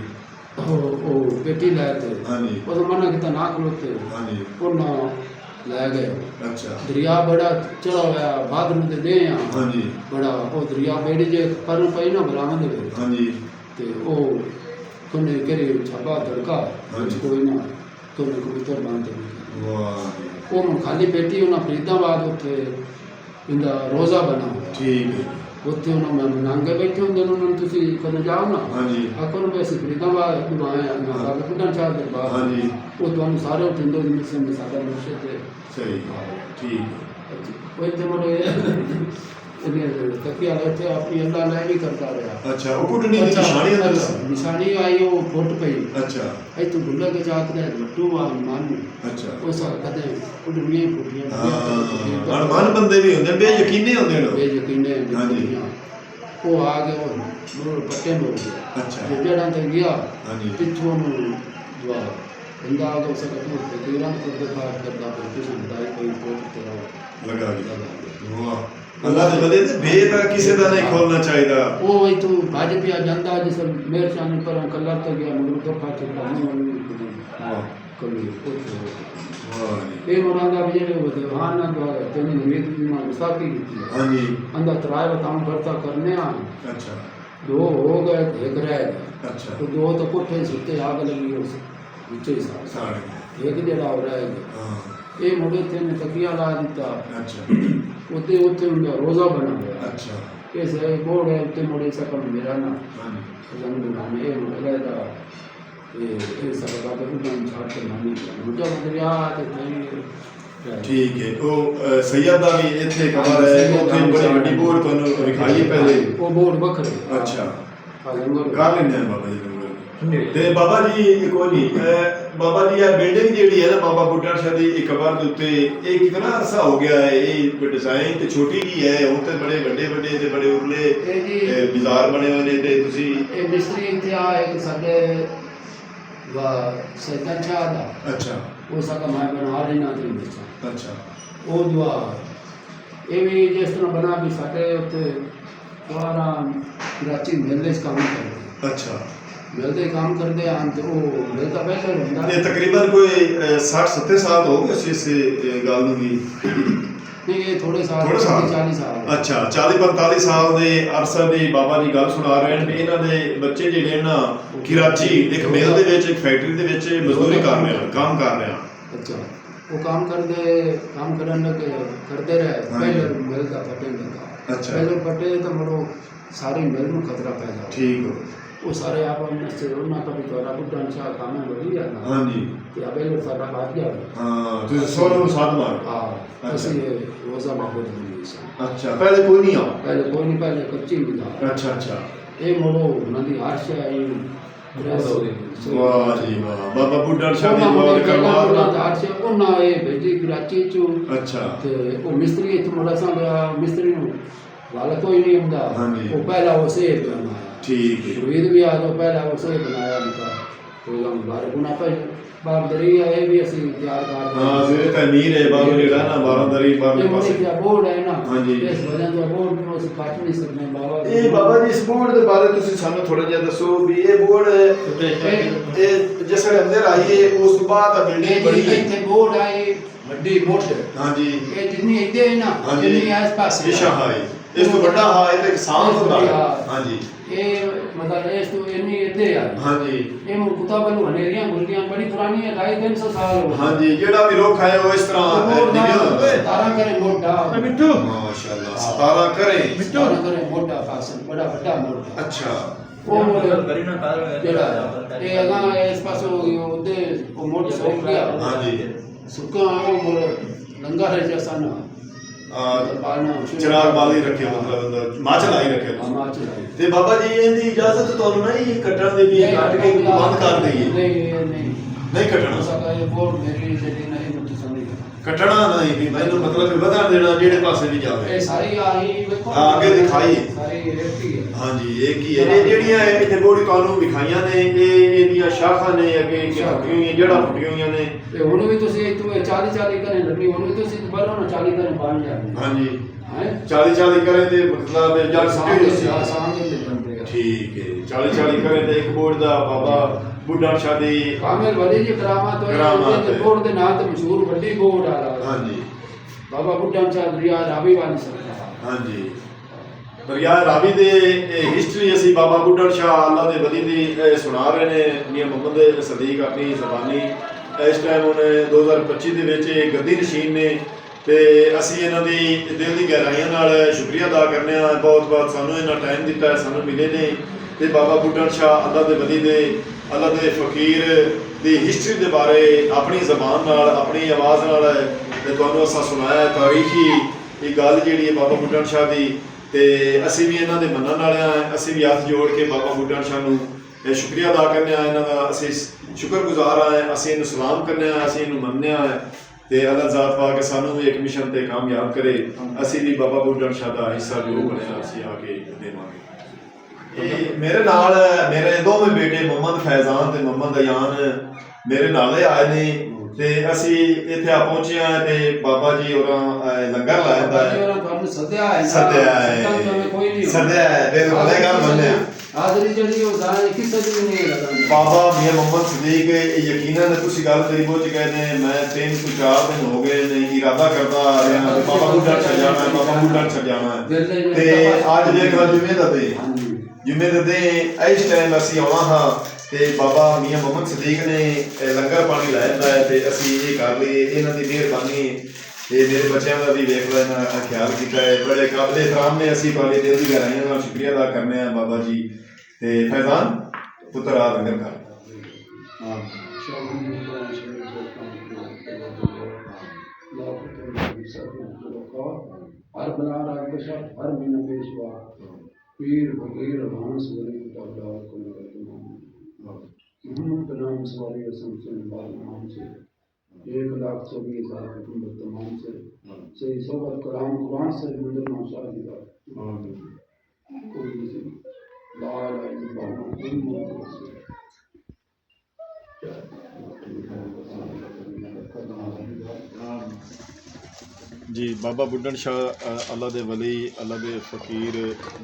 वो बेटी लाए थे हाँ जी वो तो मना कितना ना खलोते हाँ जी वो ना ले गए अच्छा दरिया बड़ा चढ़ा हुआ बाद में दे यहाँ हाँ जी बड़ा वो दरिया बेड़ी जे पर पई ना बरामद हुए हाँ जी ते ओ कोने करे छापा धड़का हाँ जी। कोई ना तो मैं कबूतर बांधते वाह वो मैं खाली बेटी उन्हें फरीदाबाद उठे इंदा रोजा बना हुआ ठीक है ਉੱਥੇ ਉਹਨਾਂ ਮੈਂ ਨਾਂਗੇ ਬੈਠੇ ਹੁੰਦੇ ਨੇ ਉਹਨਾਂ ਨੂੰ ਤੁਸੀਂ ਕਦੋਂ ਜਾਓ ਨਾ हाँ जी ਆਖੋ ਨੂੰ ਅਸੀਂ ਫਰੀਦਾਬਾਦ ਦੁਆਏ ਨਾ ਬਾਬਾ ਬੁੱਢਾ ਸਾਹਿਬ ਦੇ ਬਾਹਰ हाँ जी ਉਹ ਤੁਹਾਨੂੰ ਸਾਰੇ ਉਠਿੰਦੇ ਜਿੰਦੇ ਸੇ ਸਾਡਾ ਮੁਰਸ਼ਿਦ ਤੇ सही ठीक है ਉਹ ਇੱਥੇ ਮੋੜੇ ਇਹਨੇ ਤੱਕਿਆ ਇੱਥੇ ਆਪਣੀ ਅੱਲਾ ਲੈ ਨਹੀਂ ਕਰਦਾ ਰਿਹਾ अच्छा वो कुटनी दी निशानी अंदर सी ਨਿਸ਼ਾਨੀ ਆਈ ਉਹ ਫੁੱਟ ਪਈ अच्छा ਇੱਥੇ ਗੁੱਲਾ ਕੇ ਜਾਤ ਦੇ ਲੱਟੂ ਆ ਮਾਨ अच्छा ਉਹ ਸਾ ਕਦੇ ਕੁੜੀਆਂ ਫੁੱਟੀਆਂ हाँ अनमान बंदे भी होंदे बेयकीने होंदे ने ਇਹ ਯਕੀਨੇ हाँ जी ਉਹ ਆ ਗਏ ਉਹ ਮੋੜ ਪੱਟੇ ਮੋੜ ਗਿਆ अच्छा ਜੇ ਜਿਹੜਾ ਤੇ ਗਿਆ हाँ जी ਪਿੱਛੋਂ ਨੂੰ ਦੁਆ ਬੰਦਾ ਆ ਗਿਆ ਸਕ ਤੋਂ ਤਕਰੀਰਾਂ ਤੋਂ ਦਫਾ ਕਰਦਾ ਪਰ ਕਿਸੇ ਹੁੰਦਾ ਕੋਈ ਪੋਟ ਤੇਰਾ लगा दिया वाह अल्लाह दे बंदे ते बे दा किसे दा नहीं खोलना चाहिए ਉਹ ਵਈ ਤੂੰ ਭੱਜ ਪਿਆ ਜਾਂਦਾ ਜਿਸ ਮੇਰ ਸ਼ਾਨ ਪਰ ਕੱਲਾ ਤੇ ਗਿਆ ਮਗਰ ਦਫਾ ਚੱਲਦਾ ਨਹੀਂ वाह ਕਲੀ वाह जी ਇਹ ਮੋੜਾਂ ਦਾ ਵੀ ਜਿਹੜੇ ਉਹ ਹਾਂ ਨਾ ਦੁਆ ਤੈਨੂੰ ਨਿਵੇਦ ਦੀ ਮਾਂ ਸਾਕੀ ਕੀਤੀ हाँ जी ਅੰਦਾ ਤਰਾਏ ਬਤਾਉਂ ਕਰਤਾ ਕਰਨੇ ਆ अच्छा ਦੋ ਹੋ ਗਏ ਤੇ ਇੱਕ ਰਹਿ ਗਿਆ अच्छा तो दो तो कोठे सुते आग लगी उस नीचे साथ साढ़े एक जड़ा हो रहा है हाँ ये मुड़े थे ने तकिया ला दिता अच्छा उते उते उनका रोजा बना गया अच्छा कैसे बोर्ड है उते मुड़े सकम मेरा ना हाँ जी रंग बनाने ये मुड़े दा ये सब बात को हम छाड़ के मानी मुझे दरिया ते नहीं ठीक है वो सैयद दा भी इथे कमर है उथे बड़ी बड़ी बोर्ड तो दिखाइए पहले वो बोर्ड बखरे अच्छा हां लंगर कर लेने हैं बाबा जी लंगर ते बाबा जी कोई नहीं बाबा जी ये बिल्डिंग जेडी है ना बाबा बुड्ढा शाह दी एक कबर दे उत्ते एक कितना अरसा हो गया है ये डिजाइन ते छोटी जी है हुन ते बड़े बड़े बड़े ते बड़े उरले ये जी बाजार बने हुए ने ते तुसी ये मिस्त्री इथे आ एक साडे वा सैयद शाह दा अच्छा वो सका मैं बना लेना थे मिस्त्री अच्छा ਉਹ ਦੁਆ ਇਹ ਵੀ ਜਿਸ ਤਰ੍ਹਾਂ ਬਣਾ ਵੀ ਸਾਡੇ ਉੱਤੇ ਦੁਆਰਾ ਕਰਾਚੀ ਮੇਲੇ 'ਚ ਕੰਮ ਕਰਦੇ अच्छा ਮਿਲਦੇ ਕੰਮ ਕਰਦੇ ਆਂ ਤੇ ਉਹ ਮਿਲਦਾ ਪਹਿਲੇ ਹੁੰਦਾ ये तकरीबन कोई 60-70 साल हो गए इस गल नूं भी ਨਹੀਂ ਇਹ ਥੋੜੇ ਸਾਲ थोड़े साल 40 ਸਾਲ अच्छा 40-45 ਸਾਲ ਦੇ ਅਰਸਾ ਦੀ ਬਾਬਾ ਜੀ ਗੱਲ ਸੁਣਾ ਰਹੇ ਨੇ ਵੀ ਇਹਨਾਂ ਦੇ ਬੱਚੇ ਜਿਹੜੇ ਨਾ ਕਰਾਚੀ ਇੱਕ ਮਿਲ ਦੇ ਵਿੱਚ ਇੱਕ ਫੈਕਟਰੀ ਦੇ ਵਿੱਚ ਮਜ਼ਦੂਰੀ ਕਰ ਰਹੇ ਹਨ ਕੰਮ ਕਰ ਰਹੇ ਹਨ ਅੱਛਾ ਉਹ ਕੰਮ ਕਰਨ ਲੱਗੇ ਕਰਦੇ ਰਹੇ ਪਹਿਲੇ ਮਿਲਦਾ ਫਟੇ ਲੱਗਾ अच्छा ਪਹਿਲੇ ਫਟੇ ਤਾਂ ਮਰੋ ਸਾਰੀ ਮਿਲ ਨੂੰ ਖਤਰਾ ਪੈਦਾ ਹੋ ठीक हो ਉਹ ਸਾਰੇ ਆਪ ਉਹਨਾਂ ਸੇ ਉਹਨਾਂ ਦਾ ਵੀ ਤੁਹਾਡਾ ਬੁੱਢਾ ਸ਼ਾਹ ਕੰਮ ਵਧੀਆ ਨਾ हाँ जी ਤੇ ਪਹਿਲੇ ਸਾਡਾ ਬਾਤ ਗਿਆ हाँ तो सोलह में सात मार हाँ ਅਸੀਂ ਰੋਜ਼ਾ ਮਾਹੌਲ ਨਹੀਂ ਸੀ अच्छा पहले कोई नहीं आ ਪਹਿਲੇ ਕੋਈ ਨਹੀਂ ਪਹਿਲੇ ਕੱਚੀ ਮਿਲਾ अच्छा अच्छा ਇਹ ਮੋੜੋ ਉਹਨਾਂ ਦੀ ਹਰਸ਼ ਆਈ वाह जी वाह बाबा बुड्ढा शाह दी ਉਹਨਾਂ बहुत ਦੇ कमाल ਉਹਨਾਂ ਦਾ ਹਰਸ਼ ਉਹਨਾਂ ਇਹ ਭੇਜੀ ਕਰਾਚੀ ਚੋਂ अच्छा ਤੇ ਉਹ ਮਿਸਤਰੀ ਇੱਥੇ ਮੋੜਾ ਸਾਂ ਗਿਆ ਮਿਸਤਰੀ ਨੂੰ ਵਾਲਾ ਕੋਈ ਨਹੀਂ ਹੁੰਦਾ ਹਾਂਜੀ। ਉਹ ਪਹਿਲਾ ਉਸੇ ਬਣਾਇਆ ठीक है ਸ਼ਹੀਦ ਵੀ ਆ ਤੋਂ ਪਹਿਲਾ ਉਸੇ ਬਣਾਇਆ ਨਿਕਾ ਕੋਈ ਗੱਲ ਬਾਰ ਗੁਣਾ ਪੈ ਬਾਰ ਦਰੀ ਆਏ ਵੀ ਅਸੀਂ ਤਿਆਰ ਕਰ ਹਾਂ ਸਿਰੇ ਤਮੀਰ ਹੈ ਬਾਬੂ ਜਿਹੜਾ ਨਾ 12 ਦਰੀ ਇਹ 12 ਮੁੰਡੇ ਪਾਸੇ ਦਾ ਬੋਰਡ ਹੈ ਨਾ ਹਾਂਜੀ। ਇਸ ਵਜ੍ਹਾ ਤੋਂ ਬੋਰਡ ਨੂੰ ਅਸੀਂ ਕੱਟ ਨਹੀਂ ਸਕਦੇ ਬਾਬਾ ਇਹ ਬਾਬਾ ਜੀ ਇਸ ਬੋਰਡ ਦੇ ਬਾਰੇ ਤੁਸੀਂ ਸਾਨੂੰ ਥੋੜਾ ਜਿਹਾ ਦੱਸੋ ਵੀ ਇਹ ਬੋਰਡ ਇਹ ਜਿਸ ਵੇਲੇ ਅੰਦਰ ਆਈਏ ਉਸ ਤੋਂ ਬਾਅਦ ਬਿਲਡਿੰਗ ਇਹ ਬਣੀ ਜਿਹੜੀ ਇੱਥੇ ਬੋਰਡ ਆਏ ਵੱਡੀ ਮੋਟ ਹਾਂਜੀ ਇਹ ਜਿੰਨੀ ਇੱਥੇ ਹੈ ਨਾ ਹਾਂਜੀ। ਜਿੰਨੀ ਆਸ ਪਾਸ ਵਿਸ਼ਾ ਹਾਈ ਇਸ ਤੋਂ ਵੱਡਾ ਹਾਈ ਤੇ ਕਿਸਾਨ ਹੁੰਦਾ ਹੈ। ਹਾਂਜੀ ਇਹ ਮਤਲਬ ਇਸ ਤੋਂ ਇੰਨੀ ਇੱਥੇ ਆ ਹਾਂਜੀ ਇਹ ਮੁਕਤਾ ਬਲੂ ਹਨੇਰੀਆਂ ਗੁਰਦੀਆਂ ਬੜੀ ਪੁਰਾਣੀ ਹੈ 250 ਸਾਲ ਹੋ ਗਏ ਹਾਂਜੀ ਜਿਹੜਾ ਵੀ ਰੁੱਖ ਹੈ ਉਹ ਇਸ ਤਰ੍ਹਾਂ ਨਿਭਿਆ ਹੁੰਦਾ ਹੈ। ਤਾਰਾ ਕਰੇ ਮੋਟਾ ਮਿੱਠੂ ਮਾਸ਼ਾਅੱਲਾ 17 ਕਰੇ ਤਾਰਾ ਕਰੇ ਮੋਟਾ ਫਾਸਲ ਬੜਾ ਵੱਡਾ ਮੋਟਾ ਅੱਛਾ ਉਹ ਮੋਟਾ ਕਰੀਨਾ ਕਾਰ ਜਿਹੜਾ ਇਹ ਅਗਾ ਇਸ ਪਾਸੋਂ ਉਹਦੇ ਉਹ ਮੋਟ ਸੌਕ ਗਿਆ ਹਾਂਜੀ ਸੁੱਕਾ ਉਹ ਮੋੜ ਲੰਗਾ ਹੈ ਜੈਸਾ ਨਾ ਪਾਲਣਾ ਚਿਰਾਗ ਬਾਲੀ ਰੱਖੇ ਮਤਲਬ ਮਾਚ ਲਾਈ ਰੱਖੇ ਤੁਸੀਂ। ਮਾਚ ਲਾਈ ਤੇ ਬਾਬਾ ਜੀ ਇਹਦੀ ਇਜਾਜ਼ਤ ਤੁਹਾਨੂੰ ਨਹੀਂ ਕੱਟਣ ਦੀ ਵੀ ਇਹ ਕੱਟ ਕੇ ਬੰਦ ਕਰ ਦਈਏ ਨਹੀਂ ਨਹੀਂ ਕੱਟਣਾ ਸਕਦਾ ਇਹ ਬੋਰਡ ਮੇਰੀ ਜਿਹੜੀ ਨਹੀਂ ਮੁੱਤ ਸਮਝੀ ਕੱਟਣਾ ਨਹੀਂ ਵੀ ਮੈਨੂੰ ਮਤਲਬ ਵੀ ਵਧਾ ਦੇਣਾ ਜਿਹੜੇ ਪਾਸੇ ਵੀ ਜਾਵੇ ਇਹ ਸਾਰੀ ਆਹੀ ਵੇਖੋ ਹਾਂ, ਅੱਗੇ ਦਿਖਾਈ। ਸਾਰੀ ਰੇਤੀ ਹੈ ਹਾਂਜੀ ਇਹ ਕੀ ਹੈ ਇਹ ਜਿਹੜੀਆਂ ਇੱਥੇ ਬੋੜੀ ਕਾਨੂੰ ਵਿਖਾਈਆਂ ਨੇ ਇਹ ਇਹਦੀਆਂ ਸ਼ਾਖਾਂ ਨੇ ਅੱਗੇ ਫੁੱਟੀਆਂ ਹੋਈਆਂ ਜੜ੍ਹਾਂ ਫੁੱਟੀਆਂ ਹੋਈਆਂ ਨੇ ਤੇ ਹੁਣ ਵੀ ਤੁਸੀਂ ਇੱਥੋਂ 40 ਕਰੇ ਲੱਗੀ ਹੁਣ ਵੀ ਤੁਸੀਂ ਦੁਬਾਰਾ ਨਾ 40 ਕਰੇ ਬਣ ਜਾਂਦੇ ਹਾਂਜੀ ਹੈ 40 ਕਰੇ ਤੇ ਮਤਲਬ ਜੜ ਫੁੱਟੀ ਹੋਈ ਸੀ ਆਸਾਨ ਦੇ ਬੰਦੇ ਆ ਠੀਕ ਹੈ 40 ਕਰੇ ਤੇ ਇੱਕ ਬੋਰਡ ਦਾ ਬਾਬਾ ਬੁੱਢਾ ਸ਼ਾਹ ਦੀ ਕਾਮਲ ਵਲੀ ਜੀ ਕਰਾਮਾਤ ਹੋਈ ਕਰਾਮਾਤ ਤੇ ਹੈ। ਬੋਰਡ ਦੇ ਨਾਂ ਤੇ ਮਸ਼ਹੂਰ ਵੱਡੀ ਬੋਰਡ ਆ ਹਾਂਜੀ ਬਾਬਾ ਬੁੱਢਾ ਸ਼ਾਹ ਦਰਿਆ ਰਾਵੀ ਵਾਲੀ ਸਰਕਾਰ ਹਾਂਜੀ ਦਰਿਆ ਰਾਵੀ ਦੇ ਹਿਸਟਰੀ ਅਸੀਂ ਬਾਬਾ ਬੁੱਢਾ ਸ਼ਾਹ ਅੱਲਾ ਦੇ ਵਲੀ ਦੀ ਸੁਣਾ ਰਹੇ ਨੇ ਮੀਆਂ ਮੁਹੰਮਦ ਸਦੀਕ ਆਪਣੀ ਜ਼ਬਾਨੀ ਇਸ ਟਾਈਮ ਉਹਨੇ 2025 ਦੇ ਵਿੱਚ ਇਹ ਗੱਦੀ ਨਸ਼ੀਨ ਨੇ ਤੇ ਅਸੀਂ ਇਹਨਾਂ ਦੀ ਦਿਲ ਦੀ ਗਹਿਰਾਈਆਂ ਨਾਲ ਸ਼ੁਕਰੀਆ ਅਦਾ ਕਰਨੇ ਆ ਬਹੁਤ ਬਹੁਤ ਸਾਨੂੰ ਇਹਨਾਂ ਟਾਈਮ ਦਿੱਤਾ ਹੈ ਸਾਨੂੰ ਮਿਲੇ ਨੇ ਤੇ ਬਾਬਾ ਬੁੱਢਾ ਸ਼ਾਹ ਅੱਲਾ ਦੇ ਵਲੀ ਦੇ ਅੱਲਾ ਦੇ ਫਕੀਰ ਦੀ ਹਿਸਟਰੀ ਦੇ ਬਾਰੇ ਆਪਣੀ ਜ਼ਬਾਨ ਨਾਲ ਆਪਣੀ ਆਵਾਜ਼ ਨਾਲ ਤੇ ਤੁਹਾਨੂੰ ਅਸਾਂ ਸੁਣਾਇਆ ਤਾਰੀਖੀ ਇਹ ਗੱਲ ਜਿਹੜੀ ਹੈ ਬਾਬਾ ਬੁੱਢਾ ਸ਼ਾਹ ਦੀ ਤੇ ਅਸੀਂ ਵੀ ਇਹਨਾਂ ਦੇ ਮੰਨਣ ਵਾਲੇ ਆ ਅਸੀਂ ਵੀ ਹੱਥ ਜੋੜ ਕੇ ਬਾਬਾ ਬੁੱਢਾ ਸ਼ਾਹ ਨੂੰ ਸ਼ੁਕਰੀਆ ਅਦਾ ਕਰਨੇ ਆ ਇਹਨਾਂ ਦਾ ਅਸੀਂ ਸ਼ੁਕਰਗੁਜ਼ਾਰ ਆ ਅਸੀਂ ਇਹਨੂੰ ਸਲਾਮ ਕਰਨੇ ਆ ਅਸੀਂ ਇਹਨੂੰ ਮੰਨਦੇ ਆ ਤੇ ਅੱਲਾਹ ਜ਼ਾਤ ਪਾ ਕੇ ਸਾਨੂੰ ਵੀ ਇੱਕ ਮਿਸ਼ਨ ਤੇ ਕਾਮਯਾਬ ਕਰੇ ਅਸੀਂ ਵੀ ਬਾਬਾ ਬੁੱਢਾ ਸ਼ਾਹ ਦਾ ਹਿੱਸਾ ਜੋ ਬਣਿਆ ਅਸੀਂ ਆ ਕੇ ਦੇਵਾਂਗੇ ਇਹ ਮੇਰੇ ਨਾਲ ਮੇਰੇ ਦੋਵੇਂ ਬੇਟੇ ਮੁਹੰਮਦ ਫੈਜ਼ਾਨ ਤੇ ਮੁਹੰਮਦ ਅਯਾਨ ਮੇਰੇ ਨਾਲ ਆਏ ਨੇ ਤੇ ਅਸੀਂ ਇੱਥੇ ਆ ਪਹੁੰਚੇ ਆ ਤੇ ਬਾਬਾ ਜੀ ਹੋਰਾਂ ਲੰਗਰ ਲਾਇਆ ਦਾ ਹੈ ਤੁਹਾਨੂੰ ਸੱਦਿਆ ਹੈ ਸੱਦਿਆ ਹੈ ਕੋਈ ਨਹੀਂ ਸੱਦਿਆ ਹੈ ਤੇ ਉਹਦੇ ਗੱਲ ਮੰਨਿਆ ਹਾਜ਼ਰੀ ਜਿਹੜੀ ਉਹ ਜ਼ਾਹਿਰ ਕਿਸੇ ਦੀ ਵੀ ਨਹੀਂ ਲਗਾਉਂਦੀ ਬਾਬਾ ਮੀਆਂ ਮੁਹੰਮਦ ਸਦੀਕ ਯਕੀਨਨ ਤੁਸੀਂ ਗੱਲ ਤੇਰੀ ਬਹੁਤ ਕਹਿੰਦੇ ਮੈਂ 3 ਤੋਂ 4 ਦਿਨ ਹੋ ਗਏ ਨੇ ਇਰਾਦਾ ਕਰਦਾ ਆ ਰਿਹਾ ਕਿ ਬਾਬਾ ਬੁੱਢਾ ਛੱਡ ਜਾਣਾ ਬਾਬਾ ਬੁੱਢਾ ਛੱਡ ਜਾਣਾ ਤੇ ਅੱਜ ਦੇਖ ਲਓ ਜੁਮੇ ਦਾ ਦੇ ਜੁਮੇ ਦੇ ਦੇ ਇਸ ਟਾਈਮ ਅਸੀਂ ਆਉਣਾ ਹਾਂ ਤੇ ਬਾਬਾ ਮੀਆਂ ਮੁਹੰਮਦ ਸਦੀਕ ਨੇ ਲੰਗਰ ਪਾਣੀ ਲਾਇਆ ਹੁੰਦਾ ਹੈ ਤੇ ਅਸੀਂ ਇਹ ਕਰ ਲਈਏ ਇਹਨਾਂ ਦੀ ਮਿਹਰਬਾਨੀ ਤੇ ਮੇਰੇ ਬੱਚਿਆਂ ਦਾ ਵੀ ਵੇਖ ਲੈਣਾ ਖਿਆਲ ਕੀਤਾ ਹੈ ਬੜੇ ਕਾਬਲੇ ਇਤਰਾਮ ਨੇ ਅਸੀਂ ਬਾਬੇ ਦਿਲ ਦੀ ਗਹਿਰਾਈਆਂ ਨਾਲ ਸ਼ੁਕਰੀਆ ਅਦਾ ਕਰਨੇ ਆ ਬਾਬਾ ਜੀ ਤੇ ਫੈਜ਼ਾਨ ਪੁੱਤਰ ਆ ਲੰਗਰ ਕਰ ਹਾਂ ਹਰ ਬਣਾ ਰਾਜ ਬਸ਼ਾ ਹਰ ਮਹੀਨਾ ਪੇਸ਼ਵਾ ਪੀਰ ਫਕੀਰ ਮਾਨਸ ਵਲੀ ਤਬਲਾ ਕੋ मोहम्मद का नाम सवारी असम नाम से 1,24,000 हुकूमत तमाम से सही सोबत कलाम कुरान से मंदिर माशा दिया कोई ला इलाहा इल्लल्लाह ਜੀ ਬਾਬਾ ਬੁੱਢਾ ਸ਼ਾਹ ਅੱਲਾ ਦੇ ਵਲੀ ਅੱਲਾ ਦੇ ਫਕੀਰ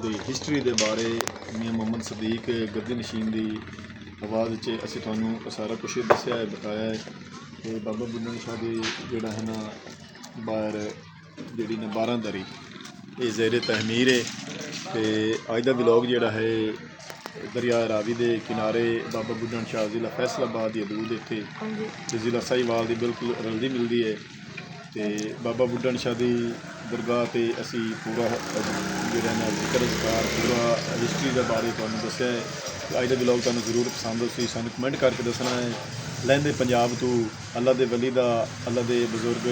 ਦੀ ਹਿਸਟਰੀ ਦੇ ਬਾਰੇ ਮੀਆਂ ਮੁਹੰਮਦ ਸਦੀਕ ਗੱਦੀ ਨਸ਼ੀਨ ਦੀ ਆਵਾਜ਼ ਵਿੱਚ ਅਸੀਂ ਤੁਹਾਨੂੰ ਸਾਰਾ ਕੁਝ ਦੱਸਿਆ ਹੈ ਬਤਾਇਆ ਹੈ ਤੇ ਬਾਬਾ ਬੁੱਢਾ ਸ਼ਾਹ ਦੀ ਜਿਹੜਾ ਹੈ ਨਾ ਬਾਹਰ ਜਿਹੜੀ ਨਾ 12 ਦਰੀ ਇਹ ਜ਼ੇਰੇ ਤਹਮੀਰ ਹੈ ਤੇ ਅੱਜ ਦਾ ਵਲੌਗ ਜਿਹੜਾ ਹੈ ਦਰਿਆ ਰਾਵੀ ਦੇ ਕਿਨਾਰੇ ਬਾਬਾ ਬੁੱਢਾ ਸ਼ਾਹ ਜ਼ਿਲ੍ਹਾ ਫੈਸਲਾਬਾਦ ਦੀ ਹਦੂਦ ਇੱਥੇ ਤੇ ਜ਼ਿਲ੍ਹਾ ਸਾਹੀਵਾਲ ਦੀ ਬਿਲਕੁਲ ਰਲਦੀ ਮਿਲਦੀ ਹੈ ਤੇ ਬਾਬਾ ਬੁੱਢਾ ਸ਼ਾਹ ਦੀ ਦਰਗਾਹ ਤੇ ਅਸੀਂ ਪੂਰਾ ਜਿਹੜਾ ਨਾ ਜ਼ਿਕਰ ਅਜ਼ਕਾਰ ਪੂਰਾ ਹਿਸਟਰੀ ਦੇ ਬਾਰੇ ਤੁਹਾਨੂੰ ਦੱਸਿਆ ਹੈ ਅੱਜ ਦਾ ਵਲੌਗ ਤੁਹਾਨੂੰ ਜ਼ਰੂਰ ਪਸੰਦ ਹੋਈ ਸਾਨੂੰ ਕਮੈਂਟ ਕਰਕੇ ਦੱਸਣਾ ਹੈ ਲਹਿੰਦੇ ਪੰਜਾਬ ਤੋਂ ਅੱਲਾ ਦੇ ਵਲੀ ਦਾ ਅੱਲਾ ਦੇ ਬਜ਼ੁਰਗ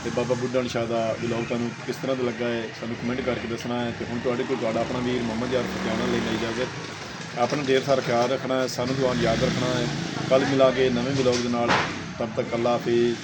ਤੇ ਬਾਬਾ ਬੁੱਢਾ ਸ਼ਾਹ ਦਾ ਵਲੌਗ ਤੁਹਾਨੂੰ ਕਿਸ ਤਰ੍ਹਾਂ ਦਾ ਲੱਗਾ ਹੈ ਸਾਨੂੰ ਕਮੈਂਟ ਕਰਕੇ ਦੱਸਣਾ ਹੈ ਤੇ ਹੁਣ ਤੁਹਾਡੇ ਕੋਲ ਤੁਹਾਡਾ ਆਪਣਾ ਵੀਰ ਮੁਹੰਮਦ ਯਾਰ ਜਾਣਾ ਲਈ ਇਜਾਜ਼ਤ ਆਪਣਾ ਢੇਰ ਸਾਰਾ ਖਿਆਲ ਰੱਖਣਾ ਹੈ ਸਾਨੂੰ ਦੁਆ ਯਾਦ ਰੱਖਣਾ ਹੈ ਕੱਲ੍ਹ ਮਿਲਾਂਗੇ ਨਵੇਂ ਵਲੌਗ ਦੇ ਨਾਲ ਤਬ ਤੱਕ ਅੱਲਾ ਹਾਫਿਜ਼